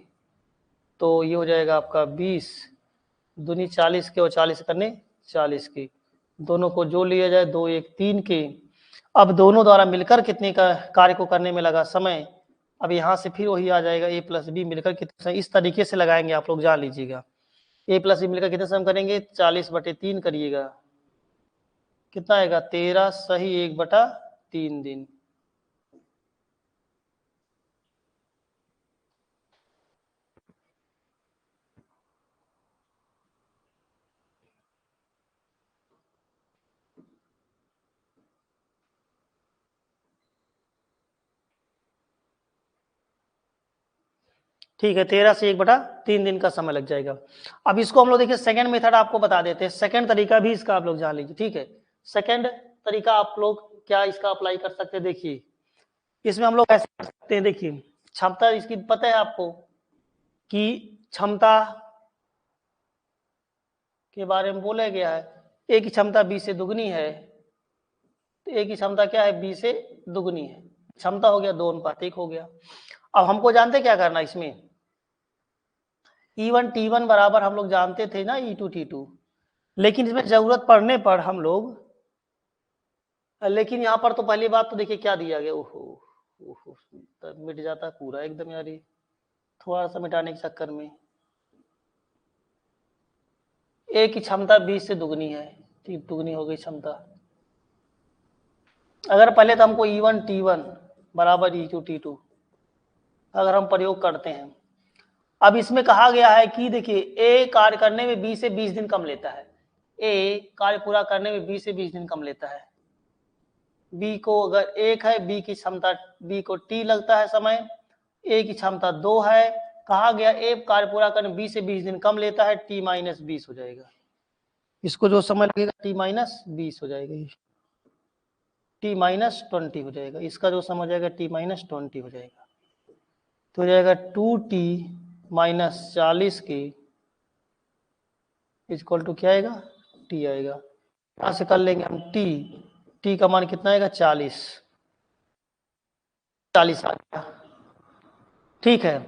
तो ये हो जाएगा आपका 20 दूनी 40 के, और 40 करने 40 की, दोनों को जोड़ लिया जाए 2 1 3 के। अब दोनों द्वारा मिलकर कितने का कार्य को करने में लगा समय, अब यहाँ से फिर वही आ जाएगा ए प्लस बी मिलकर कितने, इस तरीके से लगाएंगे आप लोग, जान लीजिएगा। ए प्लस बी मिलकर कितने समय करेंगे, 40/3 करिएगा, कितना आएगा 13 सही 1/3 दिन। ठीक है, 13 से 1/3 दिन का समय लग जाएगा। अब इसको हम लोग देखिए सेकंड मेथड आपको बता देते हैं, सेकंड तरीका भी इसका आप लोग जान लीजिए। ठीक है, सेकंड तरीका आप लोग क्या इसका अप्लाई कर सकते हैं, देखिए इसमें हम लोग ऐसे कर सकते हैं। देखिए क्षमता इसकी पता है आपको कि क्षमता के बारे में बोला गया है, ए की क्षमता बी से दुगनी है, तो ए की क्षमता क्या है, बी से दुगनी है। क्षमता हो गया 2:1 हो गया। अब हमको जानते क्या करना इसमें, E1 T1 बराबर हम लोग जानते थे ना E2 T2, लेकिन इसमें जरूरत पड़ने पर हम लोग, लेकिन यहाँ पर तो पहली बात तो देखिए क्या दिया गया, ओहो ओहो मिट जाता है पूरा एकदम यार, ये थोड़ा सा मिटाने के चक्कर में। ए की क्षमता 20 से दुगनी है, दुगनी हो गई क्षमता। अगर पहले तो हमको E1 T1 बराबर E2 T2 अगर हम प्रयोग करते हैं, अब इसमें कहा गया है कि देखिए ए कार्य करने में 20 से 20 दिन कम लेता है, ए कार्य पूरा करने में 20 से 20 दिन कम लेता है। बी को अगर 1 है, बी की क्षमता, बी को T लगता है समय, ए की क्षमता 2 है, कहा गया ए कार्य पूरा करने में 20 से 20 दिन कम लेता है, T-20 हो जाएगा। इसको जो समय लगेगा T-20 हो जाएगा, T-20 हो जाएगा। इसका जो समय हो जाएगा T-20 हो जाएगा, तो हो जाएगा 2T-40 के इक्वल टू क्या आएगा, T आएगा। यहां से कर लेंगे हम T का मान कितना आएगा, 40 आ गया। ठीक है,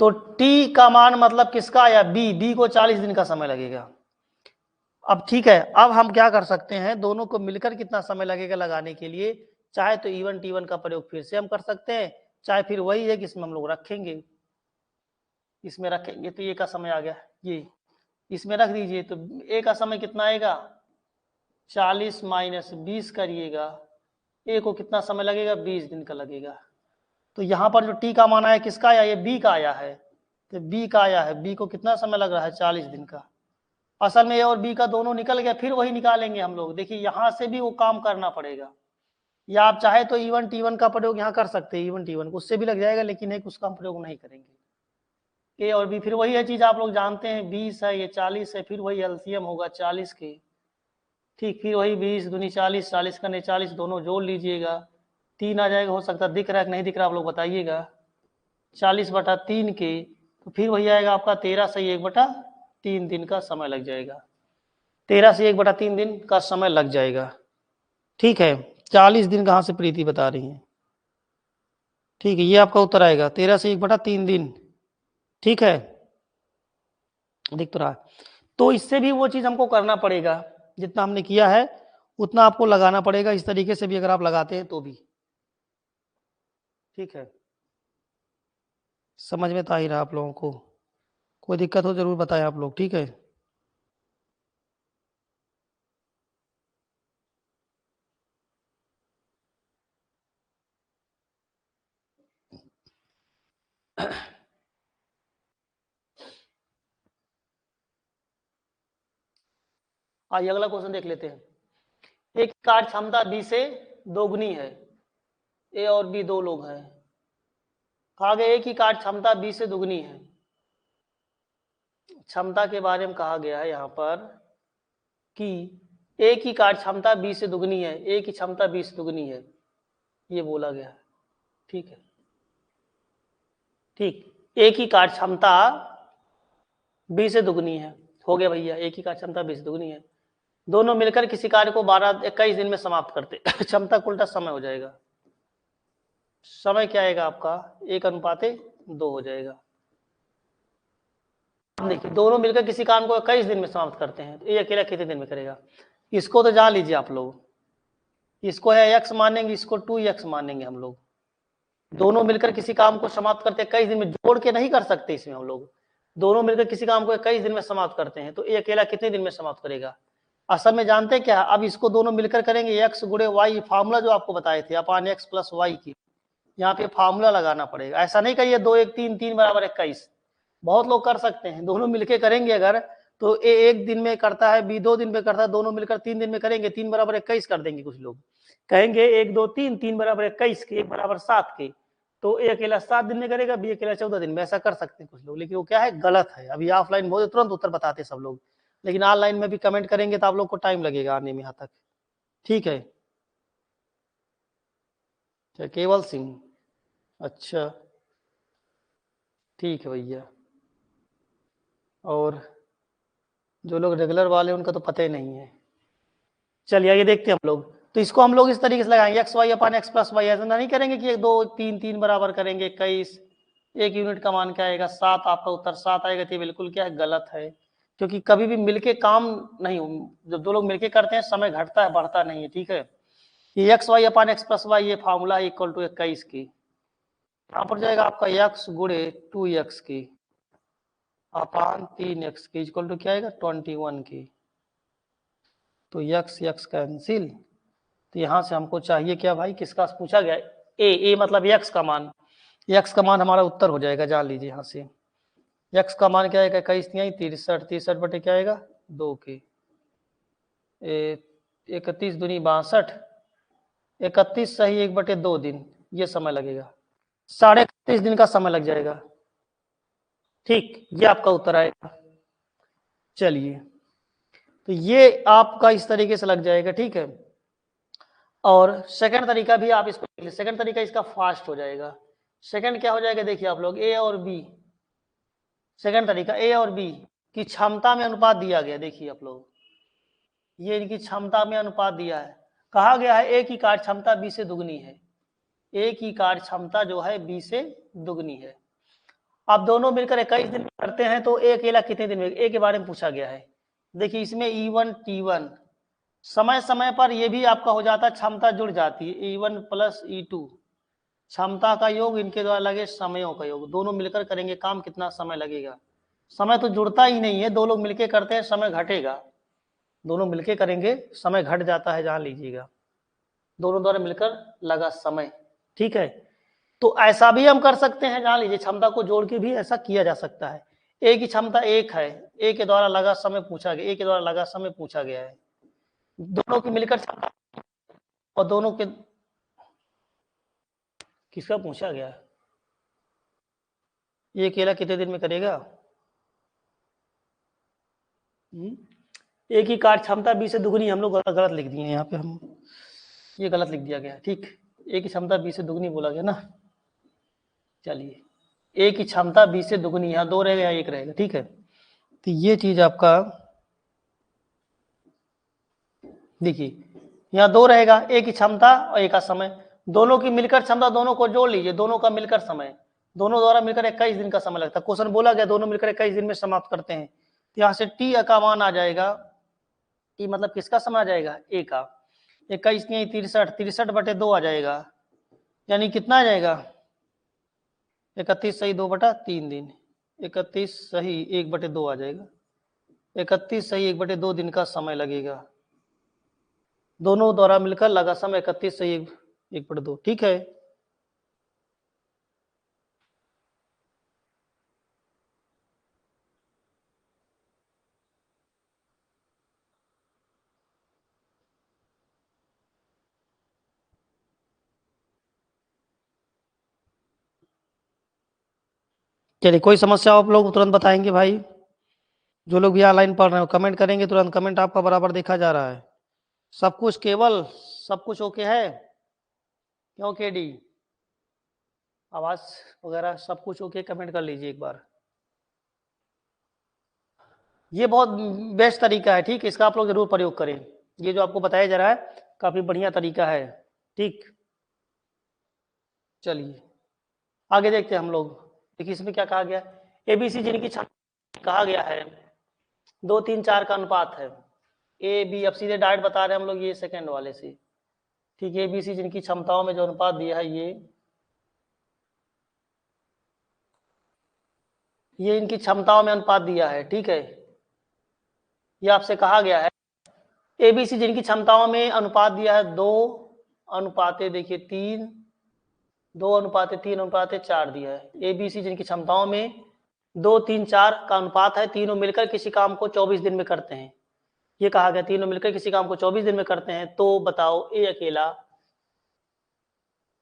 तो T का मान मतलब किसका आया, बी को 40 दिन का समय लगेगा। अब ठीक है, अब हम क्या कर सकते हैं, दोनों को मिलकर कितना समय लगेगा लगाने के लिए, चाहे तो E1 T1 का प्रयोग फिर से हम कर सकते हैं, चाहे फिर वही है कि इसमें हम लोग रखेंगे, इसमें रखेंगे तो ए का समय आ गया, ये इसमें रख दीजिए, तो ए का समय कितना आएगा, 40 - 20 करिएगा, ए को कितना समय लगेगा, 20 दिन का लगेगा। तो यहाँ पर जो टी का मान आया किसका आया, ये बी का आया है, तो बी का आया है, बी को कितना समय लग रहा है, 40 दिन का। असल में ए और बी का दोनों निकल गया, फिर वही निकालेंगे हम लोग। देखिए यहाँ से भी वो काम करना पड़ेगा, या आप चाहे तो E1 T1 का प्रयोग यहाँ कर सकते हैं, E1 T1 को, उससे भी लग जाएगा, लेकिन एक उसका हम प्रयोग नहीं करेंगे। ए और बी फिर वही है चीज आप लोग जानते हैं, 20 है, ये 40 है, फिर वही एलसीएम होगा 40 के। ठीक, फिर वही 20 दूनी 40, 40 का 40, दोनों जोड़ लीजिएगा, 3 आ जाएगा। हो सकता है दिख रहा है कि नहीं दिख रहा, आप लोग बताइएगा। 40/3 के, तो फिर वही आएगा आपका 13 से 1/3 दिन का समय लग जाएगा, 13 से 1/3 दिन का समय लग जाएगा। ठीक है, 40 दिन कहाँ से प्रीति बता रही है, ठीक है, ये आपका उत्तर आएगा 13 से 1/3 दिन। ठीक है, दिख तो रहा है। तो इससे भी वो चीज हमको करना पड़ेगा, जितना हमने किया है उतना आपको लगाना पड़ेगा, इस तरीके से भी अगर आप लगाते हैं तो भी। ठीक है, समझ में तो आ ही रहा आप लोगों को, कोई दिक्कत हो जरूर बताएं आप लोग। ठीक है, आइए अगला क्वेश्चन देख लेते हैं। एक कार्य क्षमता बी से दोगुनी है, ए और बी दो लोग हैं, कहा गया एक ही कार्य क्षमता बी से दुगनी है। क्षमता के बारे में कहा गया है यहाँ पर कि ए की कार्य क्षमता बी से दुगनी है, ए की क्षमता बी से दुगनी है, ये बोला गया है। ठीक है, ठीक, ए की कार्य क्षमता बी से दुगनी है, हो गया भैया, ए की कार्य क्षमता बी से दुगनी है, दोनों मिलकर किसी कार्य को 21 दिन में समाप्त करते क्षमता का उल्टा समय हो जाएगा, समय क्या आएगा आपका 1:2 हो जाएगा। देखिए दोनों मिलकर किसी काम को 21 दिन में समाप्त करते हैं, तो ये अकेला कितने दिन में करेगा, इसको तो जान लीजिए आप लोग, इसको है x मानेंगे, इसको 2x मानेंगे हम लोग। दोनों मिलकर किसी काम को समाप्त करते हैं 21 दिन में, जोड़ के नहीं कर सकते इसमें हम लोग, दोनों मिलकर किसी काम को 21 दिन में समाप्त करते हैं, तो ये अकेला कितने दिन में समाप्त करेगा। असल में जानते हैं क्या, अब इसको दोनों मिलकर करेंगे x गुणे y, फार्मूला जो आपको बताए थे अपान x + y की, यहाँ पे फार्मूला लगाना पड़ेगा। ऐसा नहीं करिए 2 1 3 3 = 21, बहुत लोग कर सकते हैं, दोनों मिलकर करेंगे अगर, तो ए 1 दिन में करता है, बी 2 दिन में करता है, दोनों मिलकर 3 दिन में करेंगे, 3 = 21 कर देंगे। कुछ लोग कहेंगे 1 2 3 3 = 21 के, 1 = 7 के, तो ए अकेला 7 दिन में करेगा, बी अकेला 14 दिन में, ऐसा कर सकते हैं कुछ लोग, लेकिन वो क्या है, गलत है। अभी ऑफलाइन बोले तुरंत उत्तर बताते सब लोग, लेकिन ऑनलाइन में भी कमेंट करेंगे तो आप लोग को टाइम लगेगा आने में यहाँ तक। ठीक है, केवल सिंह, अच्छा ठीक है भैया। और जो लोग रेगुलर वाले उनका तो पता ही नहीं है। चलिए आगे देखते हैं हम लोग। तो इसको हम लोग इस तरीके से लगाएंगे, एक्स वाई अपन एक्स प्लस वाई, ऐसा नहीं करेंगे कि 1 2 3 3 बराबर करेंगे 21, एक यूनिट का मान क्या आएगा 7, आपका उत्तर 7 आएगा। तो बिल्कुल क्या है, गलत है, क्योंकि कभी भी मिलके काम नहीं, जब दो लोग मिलके करते हैं समय घटता है बढ़ता नहीं है। ठीक है, ये एक्स वाई अपन एक्स प्लस वाई, ये फार्मूला है इक्वल टू 21 की, यहाँ पर जाएगा आपका एक्स गुणे 2x की अपान 3x की इक्वल टू क्या आएगा 21 की। तो यक्स यक्स कैंसिल। तो यहां से हमको चाहिए क्या भाई, किसका पूछा गया, ए मतलब यक्स का मान, यक्स का मान हमारा उत्तर हो जाएगा, जान लीजिए यहाँ से। यक्स का मान क्या आएगा, 21 63, 63 बटे क्या आएगा 2 की, 31 दूनी 62, 31 सही 1 बटे 2 दिन, ये समय लगेगा, 31.5 दिन का समय लग जाएगा। ठीक, ये आपका उत्तर आएगा। चलिए, तो ये आपका इस तरीके से लग जाएगा। ठीक है, और सेकंड तरीका भी आप इसको, सेकंड तरीका इसका फास्ट हो जाएगा। सेकंड क्या हो जाएगा, देखिए आप लोग, ए और बी, सेकंड तरीका ए और बी की क्षमता में अनुपात दिया गया। देखिए आप लोग, ये इनकी क्षमता में अनुपात दिया है, कहा गया है ए की कार्य क्षमता बी से दुगनी है, ए की कार्य क्षमता जो है बी से दुगनी है। आप दोनों मिलकर 21 दिन में करते हैं, तो ए अकेला कितने दिन में, ए के बारे में पूछा गया है। देखिए इसमें E1 T1 समय समय पर ये भी आपका हो जाता है, क्षमता जुड़ जाती है, E1 प्लस E2 क्षमता का योग, इनके द्वारा लगे समयों का योग, दोनों मिलकर करेंगे काम, कितना समय लगेगा। समय तो जुड़ता ही नहीं है, दो लोग मिलकर करते हैं समय घटेगा, दोनों मिलकर करेंगे समय घट जाता है, जान लीजिएगा, दोनों द्वारा मिलकर लगा समय। ठीक है, तो ऐसा भी हम कर सकते हैं, जान लीजिए, क्षमता को जोड़ के भी ऐसा किया जा सकता है। ए की क्षमता 1 है, ए के द्वारा लगा समय पूछा गया, ए के द्वारा लगा समय पूछा गया है, दोनों की मिलकर क्षमता, और दोनों के किसका पूछा गया है, ये अकेला कितने दिन में करेगा, एक ही कार्य क्षमता बी से दुगनी, हम लोग गलत लिख दिए यहाँ पे, हम ये गलत लिख दिया गया। ठीक, एक की क्षमता बी से दुगनी बोला गया ना। चलिए, एक की क्षमता बी से दुगनी, यहाँ 2 रहेगा, यहाँ 1 रहेगा। ठीक है, तो ये चीज आपका देखिए, यहाँ 2 रहेगा, एक की क्षमता और एक का समय, दोनों की मिलकर क्षमता, दोनों को जोड़ लीजिए, दोनों का मिलकर समय, दोनों द्वारा मिलकर 21 दिन का समय लगता है। क्वेश्चन बोला गया दोनों मिलकर 21 दिन में समाप्त करते हैं, तो यहाँ से टी का मान आ जाएगा, टी मतलब किसका समय आ जाएगा, ए का, 21 नहीं 63, 63 बटे 2 आ जाएगा, यानी कितना आ जाएगा 31 सही 2 बटा 3 दिन, 31 सही 1 बटे 2 आ जाएगा, 31 सही 1 बटे 2 दिन का समय लगेगा, दोनों द्वारा मिलकर लगा समय 31 सही 1 बटे 2। ठीक है, चलिए कोई समस्या आप लोग तुरंत बताएंगे भाई, जो लोग भी ऑनलाइन पढ़ रहे हो कमेंट करेंगे तुरंत, कमेंट आपका बराबर देखा जा रहा है, सब कुछ केवल, सब कुछ ओके है, क्यों के डी, आवाज वगैरह सब कुछ ओके, कमेंट कर लीजिए एक बार। ये बहुत बेस्ट तरीका है, ठीक, इसका आप लोग जरूर प्रयोग करें, ये जो आपको बताया जा रहा है काफी बढ़िया तरीका है। ठीक, चलिए आगे देखते हैं हम लोग। देखिए इसमें क्या कहा गया, एबीसी जिनकी कहा गया है 2 3 4 का अनुपात है, ए बी, अब सीधे डायरेक्ट बता रहे हैं हम लोग ये सेकंड वाले से। ठीक है, एबीसी जिनकी क्षमताओं में जो अनुपात दिया है, ये इनकी क्षमताओं में अनुपात दिया है। ठीक है, ये आपसे कहा गया है, एबीसी जिनकी क्षमताओं में अनुपात दिया है 2 अनुपाते, देखिए 3, 2 अनुपाते 3 अनुपाते 4 दिया है, एबीसी जिनकी क्षमताओं में 2 3 4 का अनुपात है, तीनों मिलकर किसी काम को 24 दिन में करते हैं, ये कहा गया तीनों मिलकर किसी काम को 24 दिन में करते हैं, तो बताओ ए अकेला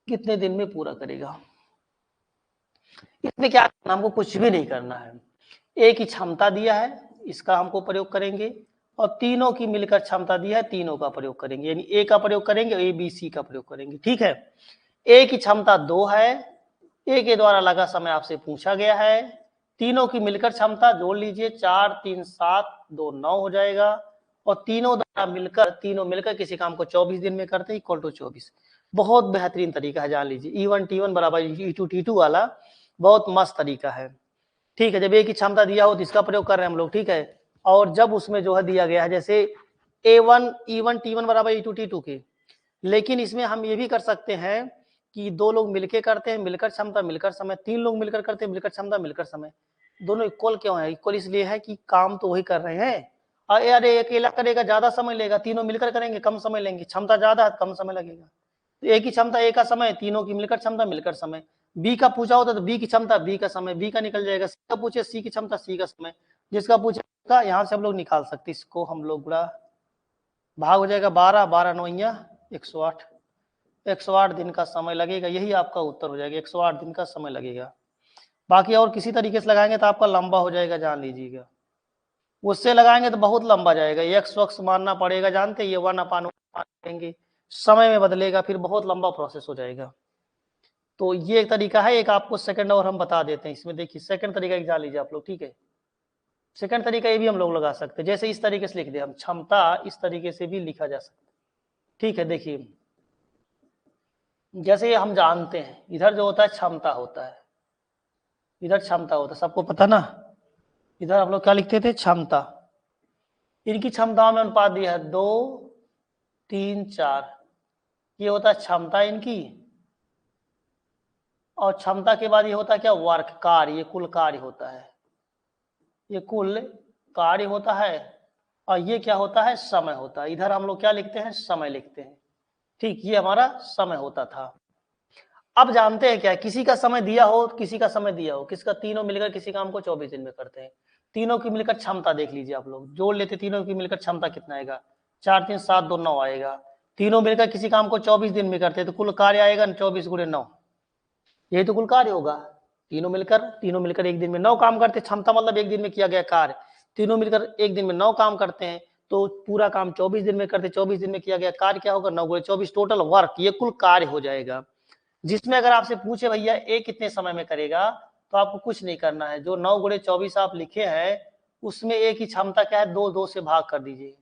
कितने दिन में पूरा करेगा। इसमें क्या करना, हमको कुछ भी नहीं करना है। ए की क्षमता दिया है, इसका हमको प्रयोग करेंगे, और तीनों की मिलकर क्षमता दिया है, तीनों का प्रयोग करेंगे, यानी ए का प्रयोग करेंगे, ए बी सी का प्रयोग करेंगे। ठीक है, ए की क्षमता 2 है, ए के द्वारा लगा समय आपसे पूछा गया है, तीनों की मिलकर क्षमता जोड़ लीजिए, 4 3 7 2 9 हो जाएगा, और तीनों मिलकर किसी काम को 24 दिन में करते हैं, इक्वल टू 24। बहुत बेहतरीन तरीका है, जान लीजिए। E1 T1 बराबर E2 T2 वाला बहुत मस्त तरीका है। ठीक है, जब ए की क्षमता दिया हो तो इसका प्रयोग कर रहे हैं हम लोग। ठीक है, और जब उसमें जो है दिया गया है जैसे A1 E1 T1 बराबर E2 T2 के, लेकिन इसमें हम ये भी कर सकते हैं कि दो लोग मिलकर करते हैं, मिलकर क्षमता मिलकर समय, तीन लोग मिलकर करते हैं, मिलकर क्षमता मिलकर समय। दोनों इक्वल क्यों है? इक्वल इसलिए है कि काम तो वही कर रहे हैं। अरे अकेला करेगा ज्यादा समय लेगा, तीनों मिलकर करेंगे कम समय लेंगे, क्षमता ज्यादा है कम समय लगेगा। तो ए की क्षमता ए का समय, तीनों की मिलकर क्षमता मिलकर समय। बी का पूछा होता तो बी की क्षमता बी का समय, बी का निकल जाएगा। सी का पूछे सी की क्षमता सी का समय, जिसका पूछे यहाँ से हम लोग निकाल सकते। इसको हम लोग गुणा भाग हो जाएगा 12 12 9 108, 108 दिन का समय लगेगा। यही आपका उत्तर हो जाएगा, 108 दिन का समय लगेगा। बाकी और किसी तरीके से लगाएंगे तो आपका लंबा हो जाएगा, जान लीजिएगा। उससे लगाएंगे तो बहुत लंबा जाएगा, एक्स वक्स मानना पड़ेगा, जानते ये 1/1 देंगे, समय में बदलेगा, फिर बहुत लंबा प्रोसेस हो जाएगा। तो ये एक तरीका है। एक आपको सेकंड और हम बता देते हैं इसमें, देखिए सेकंड तरीका एक जान लीजिए आप लोग। ठीक है, सेकंड तरीका ये भी हम लोग लगा सकते हैं, जैसे इस तरीके से लिख दे हम, क्षमता इस तरीके से भी लिखा जा सकता है। ठीक है, देखिए जैसे हम जानते हैं इधर जो होता है क्षमता होता है, इधर क्षमता होता है, सबको पता ना। इधर हम लोग क्या लिखते थे? क्षमता। इनकी क्षमताओं में अनुपात दिया है 2 3 4, ये होता है क्षमता इनकी। और क्षमता के बाद ये होता है क्या? वर्क, कार्य, ये कुल कार्य होता है, ये कुल कार्य होता है। और ये क्या होता है? समय होता है। इधर हम लोग क्या लिखते हैं? समय लिखते हैं। ठीक, ये हमारा समय होता था। अब जानते हैं क्या, किसी का समय दिया हो, किसी का समय दिया हो, किसका, तीनों मिलकर किसी काम को 24 दिन में करते हैं। तीनों की मिलकर क्षमता देख लीजिए आप लोग, जोड़ लेते तीनों की मिलकर क्षमता कितना आएगा? 4 3 7 2 9 आएगा। तीनों मिलकर किसी काम को 24 दिन में करते हैं, तो कुल कार्य आएगा 24 गुणे 9, यही तो कुल कार्य होगा। तीनों मिलकर एक दिन में 9 काम करते, क्षमता मतलब एक दिन में किया गया कार्य। तीनों मिलकर एक दिन में 9 काम करते हैं, तो पूरा काम 24 दिन में करते, 24 दिन में किया गया कार्य क्या होगा? 9 गुणे 24 टोटल वर्क, ये कुल कार्य हो जाएगा। जिसमें अगर आपसे पूछे भैया ए कितने समय में करेगा, तो आपको कुछ नहीं करना है। जो 9 गुणे 24 आप लिखे हैं उसमें ए की क्षमता क्या है? 2 2 से भाग कर दीजिए,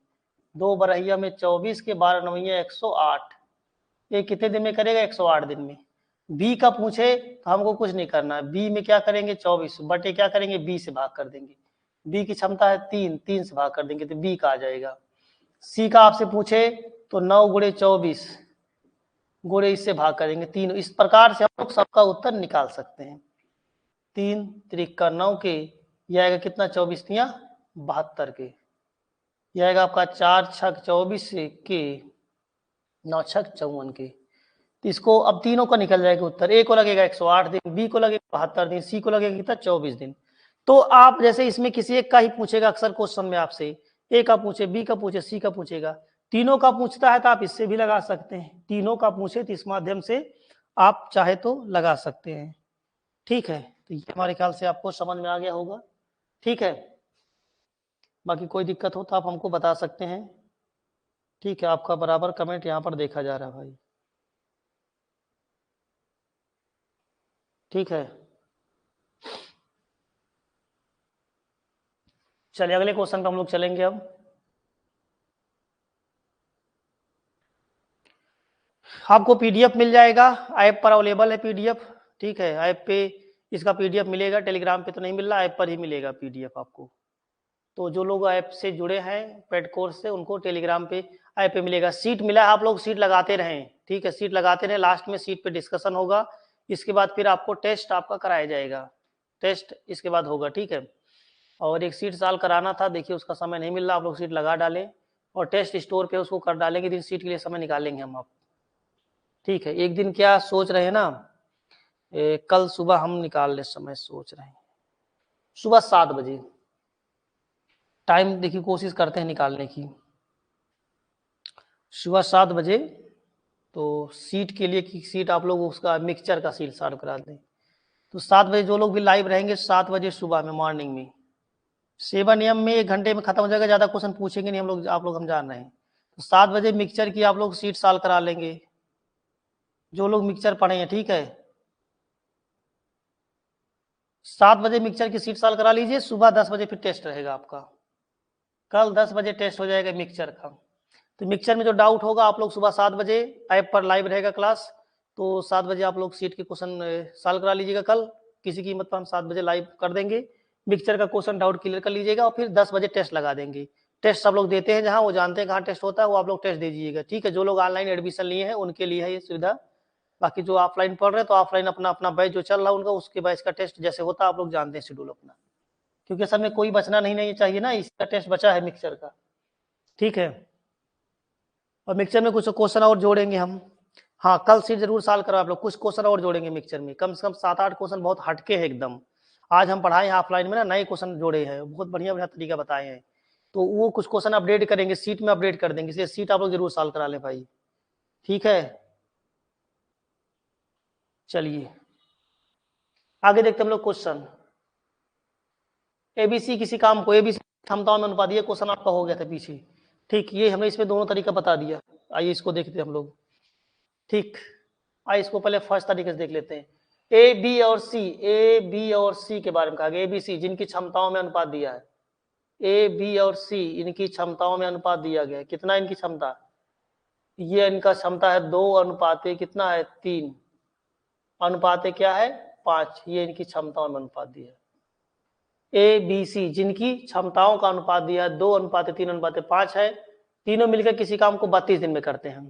2 बरहिया में 24 के 12 नवैया 108। ये कितने दिन में करेगा? 108 दिन में। बी का पूछे तो हमको कुछ नहीं करना है, बी में क्या करेंगे? 24 बटे क्या करेंगे? बी से भाग कर देंगे। बी की क्षमता है 3, 3 से भाग कर देंगे तो बी का आ जाएगा। सी का आपसे पूछे तो 9 गुणे 24 गुणे इससे भाग करेंगे 3। इस प्रकार से हम लोग सबका उत्तर निकाल सकते हैं। 3 त्रिका 9 के, यह आएगा कितना? 24 तिया 72 के, यह आएगा आपका 4 छक 24 के, 9 छक 54 के। तो इसको अब तीनों का निकल जाएगा उत्तर। ए को लगेगा 108 दिन, बी को लगेगा 72 दिन, सी को लगेगा कितना? 24 दिन। तो आप जैसे इसमें किसी एक का ही पूछेगा अक्सर क्वेश्चन में आपसे, ए का पूछे, बी का पूछे, सी का पूछेगा, तीनों का पूछता है तो आप इससे भी लगा सकते हैं। तीनों का पूछे तो इस माध्यम से आप चाहे तो लगा सकते हैं। ठीक है, तो ये हमारे ख्याल से आपको समझ में आ गया होगा। ठीक है, बाकी कोई दिक्कत हो तो आप हमको बता सकते हैं। ठीक है, आपका बराबर कमेंट यहाँ पर देखा जा रहा है भाई। ठीक है, चलिए अगले क्वेश्चन पे हम लोग चलेंगे। अब आपको पीडीएफ मिल जाएगा, ऐप पर अवेलेबल है पीडीएफ। ठीक है, ऐप पे इसका पीडीएफ मिलेगा, टेलीग्राम पे तो नहीं मिल रहा, ऐप पर ही मिलेगा पीडीएफ आपको। तो जो लोग ऐप से जुड़े हैं पेड कोर्स से, उनको टेलीग्राम पे ऐप पे मिलेगा। सीट मिला है, आप लोग सीट लगाते रहें। ठीक है, सीट लगाते रहें, लास्ट में सीट पे डिस्कशन होगा, इसके बाद फिर आपको टेस्ट आपका कराया जाएगा, टेस्ट इसके बाद होगा। ठीक है, और एक सीट साल कराना था, देखिए उसका समय नहीं मिल रहा, आप लोग सीट लगा डालें और टेस्ट स्टोर पे उसको कर डालेंगे, दिन सीट के लिए समय निकालेंगे हम आप। ठीक है, एक दिन क्या सोच रहे हैं ना, कल सुबह हम निकालने समय सोच रहे हैं, सुबह 7 बजे टाइम देखिए, कोशिश करते हैं निकालने की, सुबह 7 बजे। तो सीट के लिए की सीट आप लोग उसका मिक्सचर का सीट सर्व करा दें, तो 7 बजे जो लोग भी लाइव रहेंगे 7 बजे सुबह में मॉर्निंग में 7 AM में 1 घंटे में खत्म हो जाएगा, ज्यादा क्वेश्चन पूछेंगे नहीं हम लोग, आप लोग हम जान रहे हैं। तो 7 बजे मिक्सचर की आप लोग सीट सॉल्व करा लेंगे, जो लोग मिक्सचर पढ़े हैं, ठीक है। 7 बजे मिक्सचर की सीट सॉल्व करा लीजिए, सुबह 10 बजे फिर टेस्ट रहेगा आपका। कल 10 बजे टेस्ट हो जाएगा मिक्सचर का। तो मिक्सचर में जो डाउट होगा आप लोग सुबह 7 बजे ऐप पर लाइव रहेगा क्लास, तो 7 बजे आप लोग सीट के क्वेश्चन सॉल्व करा लीजिएगा। कल किसी कीमत पर हम 7 बजे लाइव कर देंगे, मिक्सचर का क्वेश्चन डाउट क्लियर कर लीजिएगा और फिर 10 बजे टेस्ट लगा देंगे। टेस्ट सब लोग देते हैं, जहाँ वो जानते हैं कहाँ टेस्ट होता है, वो आप लोग टेस्ट दे दीजिएगा, ठीक है। जो लोग ऑनलाइन एडमिशन लिए हैं उनके लिए है ये सुविधा, बाकी जो ऑफलाइन पढ़ रहे हैं तो ऑफलाइन अपना अपना बैच जो चल रहा है उनका, उसके बैच का टेस्ट जैसे होता है आप लोग जानते हैं शेड्यूल अपना, क्योंकि सब में कोई बचना नहीं चाहिए ना, इसका टेस्ट बचा है मिक्सचर का, ठीक है। और मिक्सचर में कुछ क्वेश्चन और जोड़ेंगे हम, हाँ कल सीट जरूर सॉल्व करो आप लोग, कुछ क्वेश्चन और जोड़ेंगे मिक्सचर में, कम से कम 7-8 क्वेश्चन बहुत हटके हैं एकदम। आज हम पढ़ाए हैं ऑफलाइन में ना, नए क्वेश्चन जोड़े हैं, बहुत बढ़िया बढ़िया तरीका बताए हैं, तो वो कुछ क्वेश्चन अपडेट करेंगे, सीट में अपडेट कर देंगे, इसलिए सीट आप लोग जरूर सॉल्व करा लें भाई, ठीक है। चलिए आगे देखते हम लोग क्वेश्चन। एबीसी किसी काम को एबीसी क्षमताओं में अनुपात, ये क्वेश्चन आपका हो गया था पीछे, ठीक। ये हमने इसमें दोनों तरीका बता दिया, आइए इसको देखते हैं हम लोग, ठीक। आइए इसको पहले फर्स्ट तरीके से देख लेते हैं। ए बी और सी के बारे में कहा गया, ए बी सी जिनकी क्षमताओं में अनुपात दिया है, ए बी और सी इनकी क्षमताओं में अनुपात दिया गया है, कितना इनकी क्षमता, ये इनका क्षमता है 2 अनुपाते कितना है 3 अनुपाते क्या है 5, ये इनकी क्षमताओं में अनुपात दिया है। ए बी सी जिनकी क्षमताओं का अनुपात दिया है 2 अनुपाते 3 अनुपाते 5 है, तीनों मिलकर किसी काम को 32 दिन में करते हैं।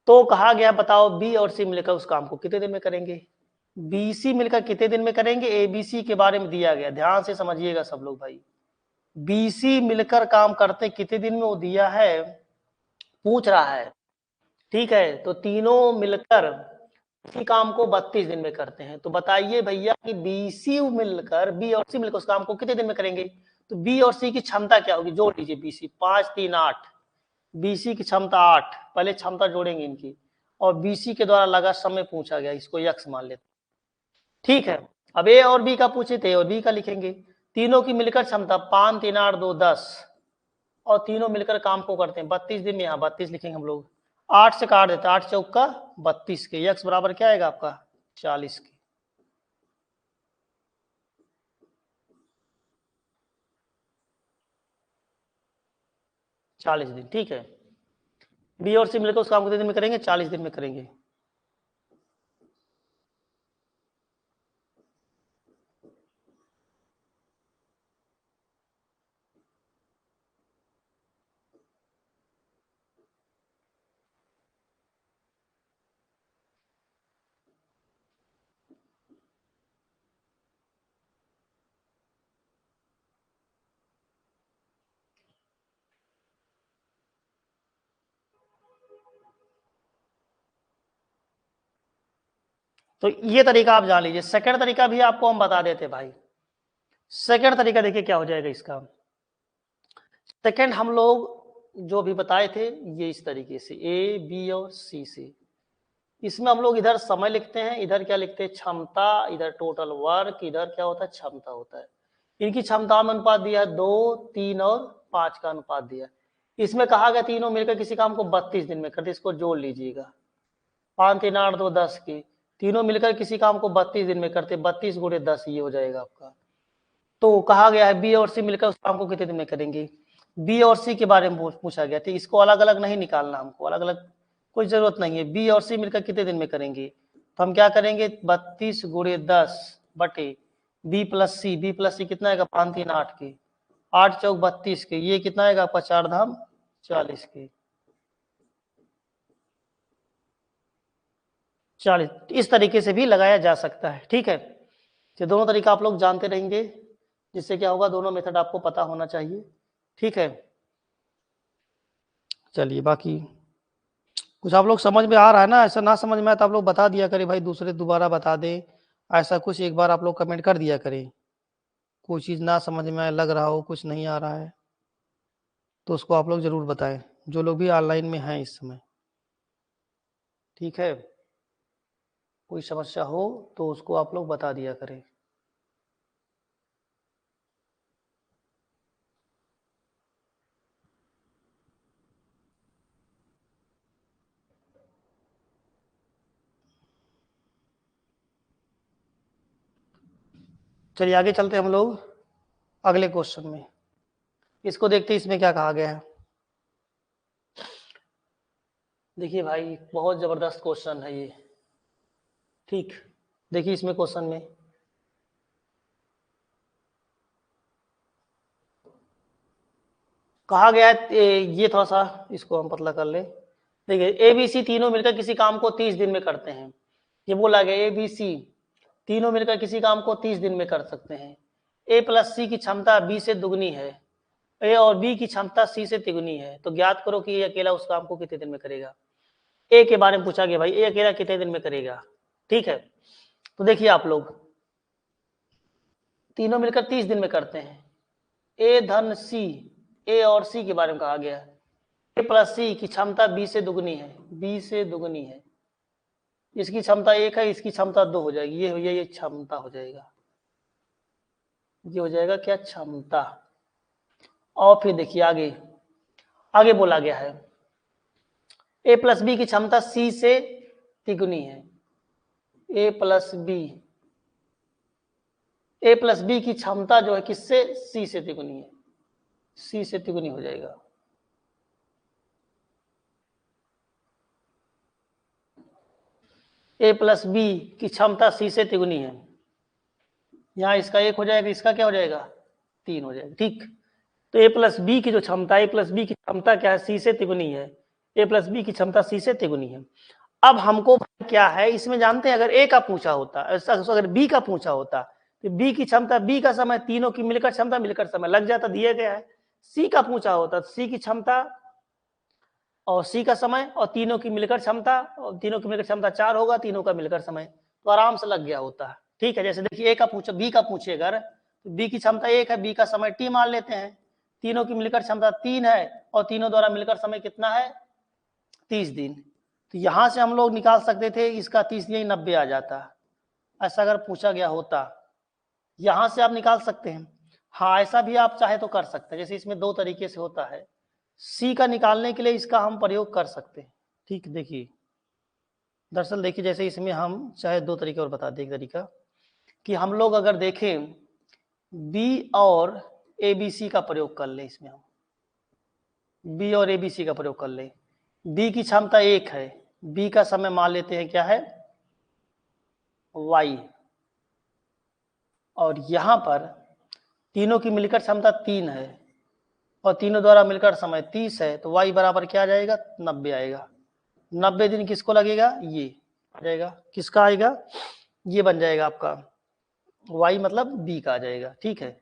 तो कहा गया बताओ बी और सी मिलकर उस काम को कितने दिन में करेंगे, बी सी मिलकर कितने दिन में करेंगे, ए बी सी के बारे में दिया गया, ध्यान से समझिएगा सब लोग भाई। बी सी मिलकर काम करते कितने दिन में वो दिया है, पूछ रहा है, ठीक है। तो तीनों मिलकर इसी काम को 32 दिन में करते हैं। तो बताइए भैया कि बी सी मिलकर बी और सी मिलकर उस काम को कितने दिन में करेंगे, तो बी और सी की क्षमता क्या होगी, जोड़ लीजिए, बी सी 5 3 8, बीसी की क्षमता 8, पहले क्षमता जोड़ेंगे इनकी, और बीसी के द्वारा लगा समय पूछा गया, इसको यक्स मान लेते, ठीक है। अब ए और बी का पूछे थे और बी का लिखेंगे, तीनों की मिलकर क्षमता 5 3 8 2 10, और तीनों मिलकर काम को करते हैं 32 दिन में, यहाँ 32 लिखेंगे हम लोग, 8 से काट देते, 8 चौका 32 के, यक्स बराबर क्या आएगा आपका 40 के, दिन, ठीक है। बी और सी मिलकर उस काम को कितने दिन में करेंगे, 40 दिन में करेंगे। तो ये तरीका आप जान लीजिए। सेकंड तरीका भी आपको हम बता देते भाई, सेकंड तरीका देखिए क्या हो जाएगा इसका। सेकंड हम लोग जो भी बताए थे ये इस तरीके से, ए बी और सी से, इसमें हम लोग इधर समय लिखते हैं, इधर क्या लिखते हैं क्षमता, इधर टोटल वर्क, इधर क्या होता है क्षमता होता है। इनकी क्षमता में अनुपात दिया है 2 3 और 5 का अनुपात दिया है। इसमें कहा गया तीनों मिलकर किसी काम को 32 दिन में करते, इसको जोड़ लीजिएगा, 5 3 8 2 10 की, तीनों मिलकर किसी काम को 32 दिन में करते, 32 गुणे 10 ये हो जाएगा आपका। तो कहा गया है बी और सी मिलकर उस काम को कितने दिन में करेंगे, बी और सी के बारे में पूछा गया था, इसको अलग अलग नहीं निकालना हमको, अलग अलग कोई जरूरत नहीं है, बी और सी मिलकर कितने दिन में करेंगे, तो हम क्या करेंगे 32 गुणे 10 बटे बी प्लस सी कितना आएगा 5 3 8 के, 8 चौक 32 के, ये कितना आएगा आपका 4 धाम 40 के, 40, इस तरीके से भी लगाया जा सकता है, ठीक है। तो दोनों तरीका आप लोग जानते रहेंगे, जिससे क्या होगा दोनों मेथड आपको पता होना चाहिए, ठीक है। चलिए बाकी कुछ आप लोग समझ में आ रहा है ना, ऐसा ना समझ में आया तो आप लोग बता दिया करें भाई, दूसरे दोबारा बता दें, ऐसा कुछ एक बार आप लोग कमेंट कर दिया करें, कोई चीज़ ना समझ में आए, लग रहा हो कुछ नहीं आ रहा है तो उसको आप लोग जरूर बताएं, जो लोग भी ऑनलाइन में हैं इस समय, ठीक है। कोई समस्या हो तो उसको आप लोग बता दिया करें। चलिए आगे चलते हैं हम लोग अगले क्वेश्चन में। इसको देखते हैं इसमें क्या कहा गया है। देखिए भाई बहुत जबरदस्त क्वेश्चन है ये। ठीक, देखिए इसमें क्वेश्चन में कहा गया है, ये थोड़ा सा इसको हम पतला कर ले। देखिए ABC तीनों मिलकर किसी काम को 30 दिन में करते हैं। ये बोला गया ABC तीनों मिलकर किसी काम को 30 दिन में कर सकते हैं। A प्लस C की क्षमता B से दुगनी है। A और B की क्षमता C से तिगुनी है, तो ज्ञात करो कि ये अकेला उस काम को कितने दिन में करेगा। A के बारे में पूछा गया भाई, A अकेला कितने दिन में करेगा। ठीक है, तो देखिए आप लोग तीनों मिलकर 30 दिन में करते हैं। A धन C, A और C के बारे में कहा गया है। A प्लस C की क्षमता B से दुगनी है, B से दुगनी है। इसकी क्षमता 1 है, इसकी क्षमता 2 हो जाएगी। ये क्षमता हो जाएगा, ये हो जाएगा क्या, क्षमता। और फिर देखिए आगे आगे बोला गया है A प्लस B की क्षमता C से तिगुनी है। A प्लस B की क्षमता जो है किससे, C से तिगुनी है, C से तिगुनी हो जाएगा। A प्लस B की क्षमता C से तिगुनी है। यहाँ इसका 1 हो जाएगा, इसका क्या हो जाएगा, 3 हो जाएगा। ठीक, तो A प्लस B की जो क्षमता, A प्लस B की क्षमता क्या है, C से तिगुनी है। A प्लस B की क्षमता C से तिगुनी है। अब हमको क्या है इसमें जानते हैं, अगर A का पूछा होता, अगर B का पूछा होता तो B की क्षमता, B का समय, तीनों की मिलकर क्षमता, मिलकर समय लग जाता, दिया गया है। C का पूछा होता तो C की क्षमता और C का समय और तीनों की मिलकर क्षमता, और तीनों की मिलकर क्षमता 4 होगा, तीनों का मिलकर समय, तो आराम से लग गया होता। ठीक है, जैसे देखिए A का पूछा, B का पूछे अगर, तो B की क्षमता 1 है, B का समय T मान लेते हैं, तीनों की मिलकर क्षमता 3 है और तीनों द्वारा मिलकर समय कितना है, 30 दिन। तो यहां से हम लोग निकाल सकते थे, इसका 30 यही 90 आ जाता। ऐसा अगर पूछा गया होता, यहां से आप निकाल सकते हैं। हाँ, ऐसा भी आप चाहे तो कर सकते हैं, जैसे इसमें 2 तरीके से होता है। C का निकालने के लिए इसका हम प्रयोग कर सकते हैं। ठीक, देखिए दरअसल देखिए, जैसे इसमें हम चाहे 2 तरीके और बता दें। एक तरीका कि हम लोग अगर देखें B और ABC का प्रयोग कर ले, इसमें हम B और ABC का प्रयोग कर ले। B की क्षमता 1 है, B का समय मान लेते हैं क्या है, Y, और यहां पर तीनों की मिलकर क्षमता 3 है और तीनों द्वारा मिलकर समय 30 है, तो Y बराबर क्या आ जाएगा, 90 आएगा। 90 दिन किसको लगेगा, ये आ जाएगा, किसका आएगा, ये बन जाएगा आपका Y, मतलब B का आ जाएगा। ठीक है,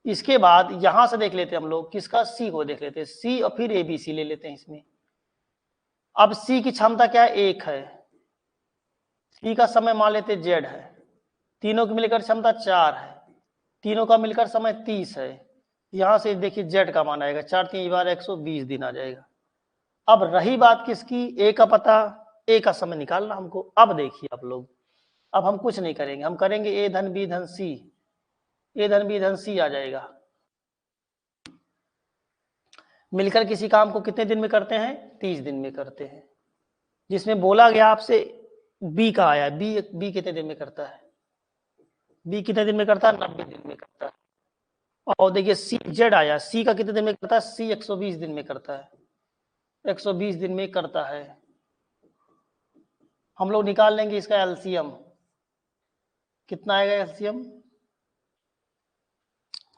इसके बाद यहां से देख लेते हैं हम लोग, किसका, C को देख लेते हैं, C और फिर ABC ले लेते हैं इसमें। अब C की क्षमता क्या है, 1 है, C का समय मान लेते Z है, तीनों की मिलकर क्षमता 4 है, तीनों का मिलकर समय 30 है। यहां से देखिए Z का मान आएगा 4 3 बार 120 दिन आ जाएगा। अब रही बात किसकी, A का पता, A का समय निकालना हमको। अब देखिए आप लोग, अब हम कुछ नहीं करेंगे, हम करेंगे A धन B धन C, A धन B धन C आ जाएगा। मिलकर किसी काम को कितने दिन में करते हैं, 30 दिन में करते हैं। जिसमें बोला गया आपसे B का आया, B कितने दिन में करता है, B कितने दिन में करता है, 90 दिन में करता है। और देखिए Z आया, C का कितने दिन में करता है, C 120 दिन में करता है, 120 दिन में करता है। हम लोग निकाल लेंगे इसका एलसीएम, कितना आएगा एलसीएम,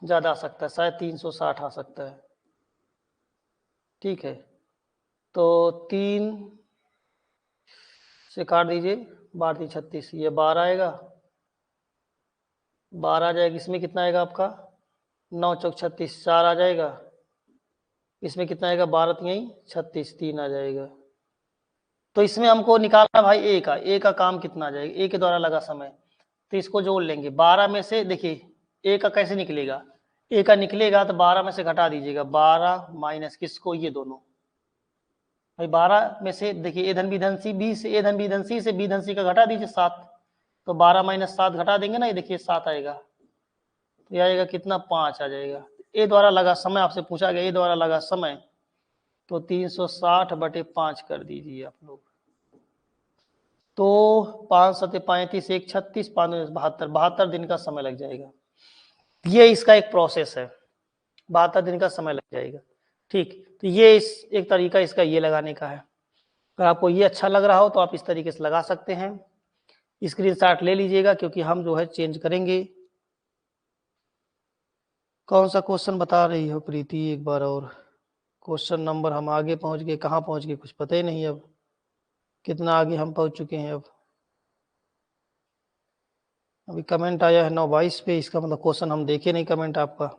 ज्यादा आ सकता है, शायद 360 आ सकता है। ठीक है, तो 3 से काट दीजिए, 12 36, ये 12 आएगा, 12 आ जाएगा। इसमें कितना आएगा आपका, 9 चौक 36, 4 आ जाएगा। इसमें कितना आएगा, 12 यही 36, 3 आ जाएगा। तो इसमें हमको निकालना भाई ए का काम कितना आ जाएगा, ए के द्वारा लगा समय, तो इसको जोड़ लेंगे। 12 में से देखिए ए का कैसे निकलेगा, ए का निकलेगा तो 12 में से घटा दीजिएगा, 12 माइनस किसको, ये दोनों, भाई 12 में से देखिए ए धन बी धन सी, बी से ए धन बी धन सी से बी धन सी का घटा दीजिए 7, तो 12 माइनस 7 घटा देंगे ना, ये देखिए 7 आएगा, तो ये आएगा कितना 5 आ जाएगा। ए द्वारा लगा समय आपसे पूछा गया, ए द्वारा लगा समय, तो 360/5 कर दीजिए आप लोग, तो 5 7 35 1 36 5 72, 72 दिन का समय लग जाएगा। ये इसका एक प्रोसेस है, 72 दिन का समय लग जाएगा। ठीक, तो ये इस एक तरीका इसका ये लगाने का है। अगर आपको ये अच्छा लग रहा हो तो आप इस तरीके से लगा सकते हैं। स्क्रीनशॉट ले लीजिएगा, क्योंकि हम जो है चेंज करेंगे। कौन सा क्वेश्चन बता रही हो प्रीति एक बार और? क्वेश्चन नंबर हम आगे पहुंच गए, कहाँ पहुंच गए कुछ पता ही नहीं। अब कितना आगे हम पहुंच चुके हैं। अब अभी कमेंट आया है 9:22 पे, इसका मतलब क्वेश्चन हम देखे नहीं कमेंट आपका।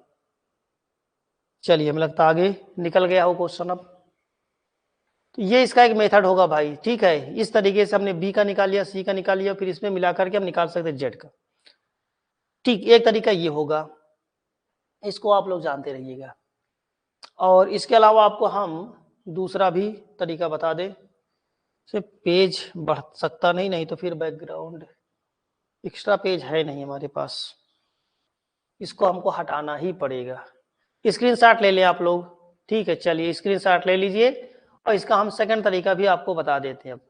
चलिए, हमें लगता आगे निकल गया हो क्वेश्चन। अब तो ये इसका एक मेथड होगा भाई, ठीक है। इस तरीके से हमने बी का निकाल लिया, सी का निकाल लिया, फिर इसमें मिला करके हम निकाल सकते हैं जेड का। ठीक, एक तरीका ये होगा, इसको आप लोग जानते रहिएगा। और इसके अलावा आपको हम दूसरा भी तरीका बता दें। सिर्फ पेज बढ़ सकता नहीं तो फिर बैकग्राउंड एक्स्ट्रा पेज है नहीं हमारे पास, इसको हमको हटाना ही पड़ेगा। स्क्रीनशॉट ले लें आप लोग, ठीक है। चलिए स्क्रीनशॉट ले लीजिए, और इसका हम सेकंड तरीका भी आपको बता देते हैं। अब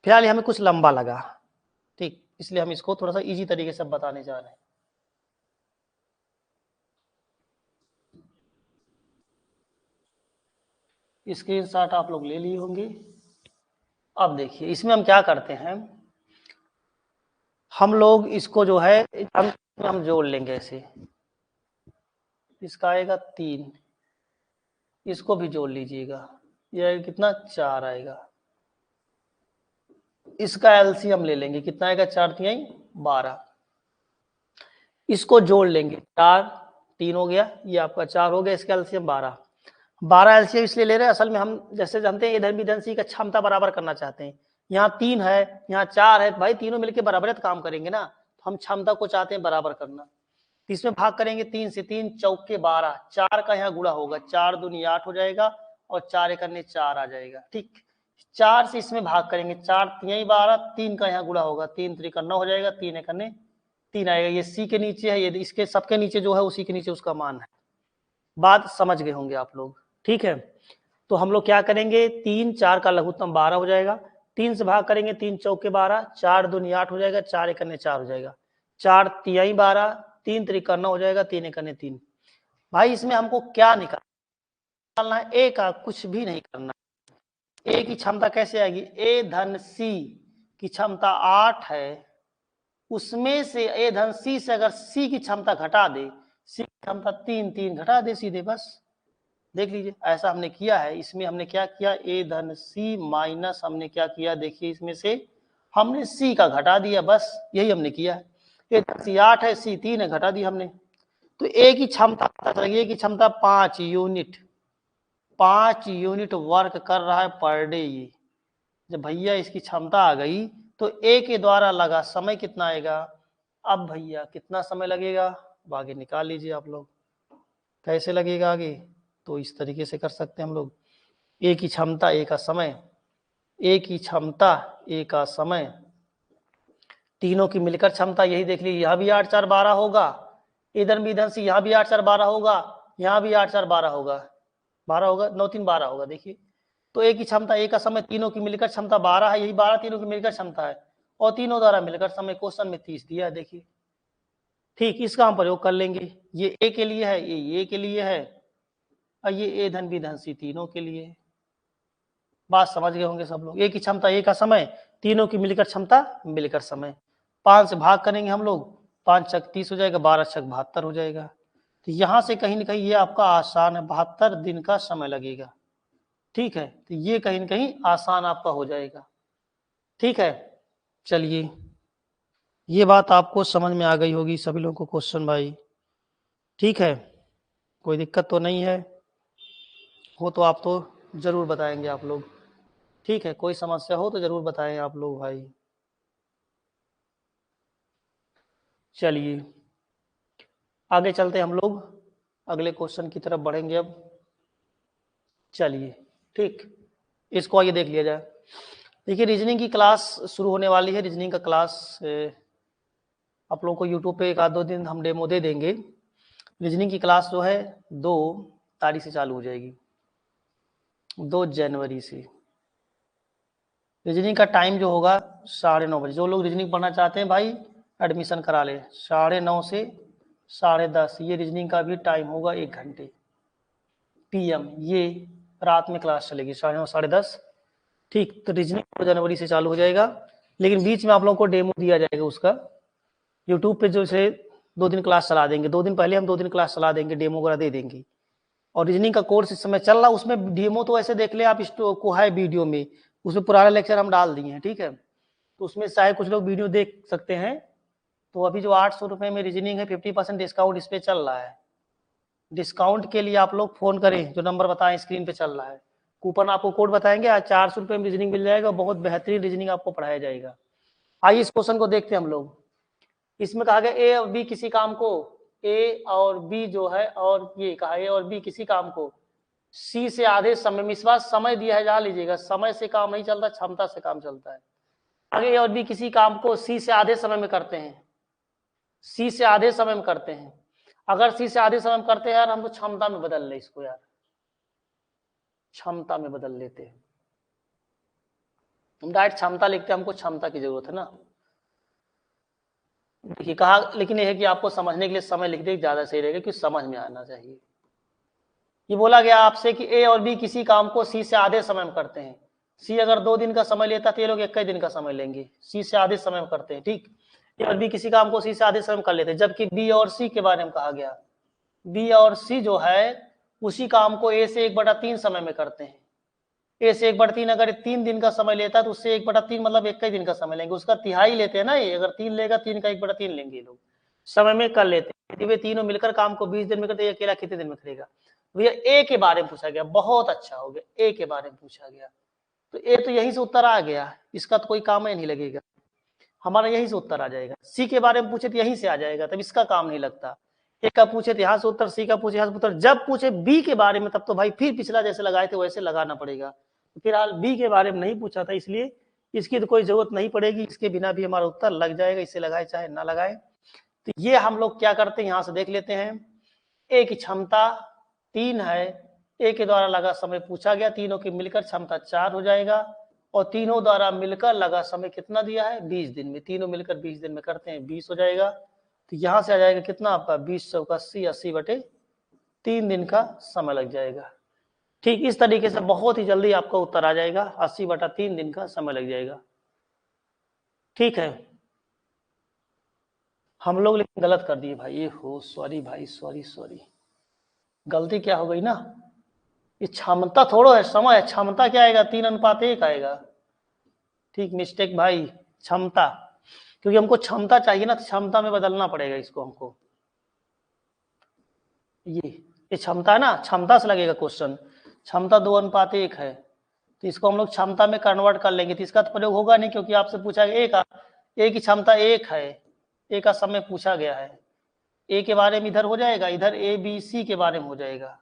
फिलहाल हमें कुछ लंबा लगा, ठीक, इसलिए हम इसको थोड़ा सा इजी तरीके से बताने जा रहे हैं। स्क्रीनशॉट आप लोग ले लिए होंगे। अब देखिए इसमें हम क्या करते हैं, हम लोग इसको जो है हम जोड़ लेंगे ऐसे। इसका आएगा 3, इसको भी जोड़ लीजिएगा, ये कितना 4 आएगा। इसका एलसीएम ले लेंगे, कितना आएगा 4 तिहाई 12। इसको जोड़ लेंगे, 4 3 हो गया, ये आपका 4 हो गया, इसका एलसीएम 12। 12 एलसीएम इसलिए ले रहे हैं, असल में हम जैसे जानते हैं इधर भी धन सी का क्षमता बराबर करना चाहते हैं। यहाँ 3 है, यहाँ 4 है, भाई तीनों मिलकर बराबर काम करेंगे ना, तो हम क्षमता को चाहते हैं बराबर करना। तो इसमें भाग करेंगे 3 से, 3 चौके 12, 4 का यहाँ गुणा होगा, 4 दूनी 8 हो जाएगा, और 4 एक अन्य 4 आ जाएगा। ठीक, 4 से इसमें भाग करेंगे, 4 तिहाई 12, 3 का यहाँ गुणा होगा, 3 त्रिक 9 हो जाएगा, 3 एक अन्य 3 आएगा। ये सी के नीचे है, ये इसके सबके नीचे जो है उसी के नीचे उसका मान है। बात समझ गए होंगे आप लोग, ठीक है। तो हम लोग क्या करेंगे, 3 4 का लघुत्तम 12 हो जाएगा, 3 से भाग करेंगे, 3 चौके 12, 4 दूनी 8 हो जाएगा, 4 एक अन्य 4 हो जाएगा, 4 तिहाई 12, 3 त्रिक 9 हो जाएगा, 3 एक अन्य 3। भाई इसमें हमको क्या निकालना है, ए का कुछ भी नहीं करना। ए की क्षमता कैसे आएगी, ए धन सी की क्षमता 8 है, उसमें से ए धन सी से अगर सी की क्षमता घटा दे, सी की क्षमता 3 3 घटा दे सीधे, बस देख लीजिए ऐसा हमने किया है। इसमें हमने क्या किया, ए धन सी माइनस हमने क्या किया, देखिए इसमें से हमने सी का घटा दिया, बस यही हमने किया है। ए धन सी 8 है, सी 3 है, घटा दिया हमने। तो ए की क्षमता पता चल गई, ए की क्षमता 5 यूनिट, 5 यूनिट वर्क कर रहा है पर डे। ये जब भैया इसकी क्षमता आ गई, तो ए के द्वारा लगा समय कितना आएगा। अब भैया कितना समय लगेगा, अब आगे निकाल लीजिए आप लोग, कैसे लगेगा आगे। तो इस तरीके से कर सकते हैं हम लोग, ए की क्षमता ए का समय, ए की क्षमता ए का समय, तीनों की मिलकर क्षमता, यही देख लीजिए, यहाँ भी 8 4 12 होगा, इधर भी इधर से यहाँ भी 8 4 12 होगा, यहाँ भी 8 4 12 होगा, 12 होगा, 9 3 12 होगा। देखिए तो ए की क्षमता ए का समय, तीनों की मिलकर क्षमता 12 है, यही 12 तीनों की मिलकर क्षमता है, और तीनों द्वारा मिलकर समय क्वेश्चन में 30 दिया है, देखिए। ठीक, इसका हम प्रयोग कर लेंगे, ये ए के लिए है, ये ए के लिए है, और ये ए धन बी धन सी तीनों के लिए। बात समझ गए होंगे सब लोग। ए की क्षमता ए का समय, तीनों की मिलकर क्षमता मिलकर समय। 5 से भाग करेंगे हम लोग, 5 छक 30 हो जाएगा, 12 छक 72 हो जाएगा। तो यहां से कहीं ना कहीं ये आपका आसान है, 72 दिन का समय लगेगा, ठीक है। तो ये कहीं ना कहीं आसान आपका हो जाएगा, ठीक है। चलिए, ये बात आपको समझ में आ गई होगी सभी लोगों को क्वेश्चन भाई, ठीक है। कोई दिक्कत तो नहीं है, हो तो आप तो जरूर बताएंगे आप लोग, ठीक है। कोई समस्या हो तो जरूर बताएं आप लोग भाई। चलिए आगे चलते हम लोग, अगले क्वेश्चन की तरफ बढ़ेंगे अब। चलिए, ठीक। इसको आइए देख लिया जाए। देखिए रीजनिंग की क्लास शुरू होने वाली है। रीजनिंग का क्लास आप लोगों को यूट्यूब पे 1-2 दिन हम डेमो दे देंगे। रीजनिंग की क्लास जो है 2 तारीख से चालू हो जाएगी, 2 जनवरी से। रीजनिंग का टाइम जो होगा 9:30 बजे। जो लोग रीजनिंग पढ़ना चाहते हैं भाई एडमिशन करा ले। 9:30 से 10:30 ये रीजनिंग का भी टाइम होगा, 1 घंटे PM। ये रात में क्लास चलेगी 9:30 10:30। ठीक, तो रीजनिंग 2 जनवरी से चालू हो जाएगा, लेकिन बीच में आप लोगों को डेमो दिया जाएगा उसका। यूट्यूब पे जो से 2 दिन क्लास चला देंगे, 2 दिन पहले हम 2 दिन क्लास चला देंगे, डेमो वगैरह दे देंगे। और रीजनिंग का कोर्स इस समय चल रहा, उसमें डेमो तो ऐसे देख ले आप, को है वीडियो में, उसमें पुराना लेक्चर हम डाल दिए हैं, ठीक है। तो उसमें चाहे कुछ लोग वीडियो देख सकते हैं। तो अभी जो 800 रुपये में रीजनिंग है 50% डिस्काउंट इस पर चल रहा है। डिस्काउंट के लिए आप लोग फोन करें, जो नंबर बताएं स्क्रीन पे चल रहा है। कूपन आपको कोड बताएंगे, आज 400 रुपये में रीजनिंग मिल जाएगा। बहुत बेहतरीन रीजनिंग आपको पढ़ाया जाएगा। आइए इस क्वेश्चन को देखते हैं हम लोग। इसमें कहा गया ए और बी किसी काम को, ए और बी जो है, और ये कहा ए और बी किसी काम को सी से आधे समय में, इस बार समय दिया है, जान लीजिएगा, समय से काम नहीं चलता, क्षमता से काम चलता है। आगे ए और बी किसी काम को सी से आधे समय में करते हैं, सी से आधे समय में करते हैं। अगर सी से आधे समय में करते हैं यार, हम तो क्षमता में बदल ले इसको यार, क्षमता में बदल लेते हैं। हम डायरेक्ट क्षमता लिखते हैं, हमको क्षमता की जरूरत है ना। देखिए कहा, लेकिन यह है कि आपको समझने के लिए समय लिख दे ज्यादा सही रहेगा, क्योंकि समझ में आना चाहिए। ये बोला गया आपसे कि ए और बी किसी काम को सी से आधे समय में करते हैं। सी अगर 2 दिन का समय लेता तो ये लोग 1 दिन का समय लेंगे। सी से आधे समय में करते हैं, ठीक। ए और बी किसी काम को सी से आधे समय में कर लेते हैं, जबकि बी और सी के बारे में कहा गया, बी और सी जो है उसी काम को ए से 1/3 समय में करते हैं। ए से 1/3 अगर 3 दिन का समय लेता है तो उससे 1/3 मतलब 1 दिन का समय लेंगे, उसका तिहाई लेते हैं ना। ये अगर 3 लेगा, 3 का 1/3 लेंगे लोग, समय में कर लेते हैं। यदि वे तीनों मिलकर काम को 20 दिन में करते, अकेला कितने दिन में करेगा। भैया ए के बारे में पूछा गया, बहुत अच्छा हो गया, ए के बारे में पूछा गया तो ए तो यहीं से उत्तर आ गया, इसका तो कोई काम ही नहीं लगेगा, हमारा यहीं से उत्तर आ जाएगा। सी के बारे में पूछे तो यहीं से आ जाएगा, तब इसका काम नहीं लगता। ए का पूछे तो यहाँ से उत्तर, सी का पूछे यहाँ से उत्तर। जब पूछे बी के बारे में, तब तो भाई फिर पिछला जैसे लगाए थे वैसे लगाना पड़ेगा। फिलहाल बी के बारे में नहीं पूछा था, इसलिए इसकी तो कोई जरूरत नहीं पड़ेगी, इसके बिना भी हमारा उत्तर लग जाएगा, इसे लगाए चाहे ना लगाए। तो ये हम लोग क्या करते हैं, यहां से देख लेते हैं। ए की क्षमता 3 है, ए के द्वारा लगा समय पूछा गया, तीनों की मिलकर क्षमता 4 हो जाएगा, और तीनों द्वारा मिलकर लगा समय कितना दिया है, 20 दिन में। तीनों मिलकर 20 दिन में करते हैं, 20 हो जाएगा। तो यहां से आ जाएगा कितना आपका, 20 × 80, 80/3 दिन का समय लग जाएगा। ठीक इस तरीके से बहुत ही जल्दी आपका उत्तर आ जाएगा, 80/3 दिन का समय लग जाएगा। ठीक है, हम लोग लेकिन गलत कर दिए भाई, ये हो सॉरी भाई, सॉरी। गलती क्या हो गई ना, ये क्षमता थोड़ा है, समय है। क्षमता क्या आएगा, 3:1 आएगा। ठीक, मिस्टेक भाई, क्षमता, क्योंकि हमको क्षमता चाहिए ना, क्षमता में बदलना पड़ेगा इसको हमको। ये क्षमता है ना, क्षमता से लगेगा क्वेश्चन। क्षमता 2:1 है, तो इसको हम लोग क्षमता में कन्वर्ट कर लेंगे, तो इसका तो प्रयोग होगा नहीं, क्योंकि आपसे पूछा गया ए की क्षमता 1 है, ए का समय पूछा गया है। ए के बारे में इधर हो जाएगा, इधर ए बी सी के बारे में हो जाएगा।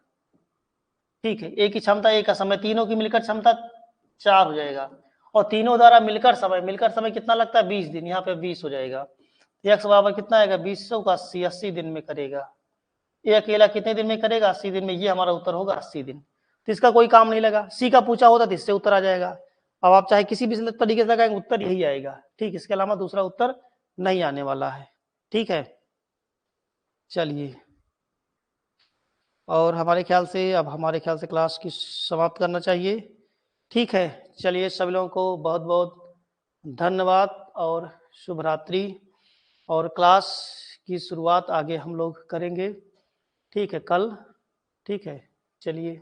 ठीक है, ए की क्षमता 1 का समय, तीनों की मिलकर क्षमता 4 हो जाएगा, और तीनों द्वारा मिलकर समय कितना लगता है, 20 दिन। यहाँ पे 20 हो जाएगा। एक्स बराबर कितना आएगा, 20 × 80, 80 दिन में करेगा। ये अकेला कितने दिन में करेगा, 80 दिन में। ये हमारा उत्तर होगा 80 दिन। तो इसका कोई काम नहीं लगा। सी का पूछा होता तो इससे उत्तर आ जाएगा। अब आप चाहे किसी भी तरीके से लगाएंगे, उत्तर यही आएगा। ठीक, इसके अलावा दूसरा उत्तर नहीं आने वाला है। ठीक है, चलिए, और हमारे ख्याल से क्लास की समाप्त करना चाहिए। ठीक है, चलिए, सभी लोगों को बहुत बहुत धन्यवाद और शुभ रात्रि। और क्लास की शुरुआत आगे हम लोग करेंगे, ठीक है, कल। ठीक है, चलिए।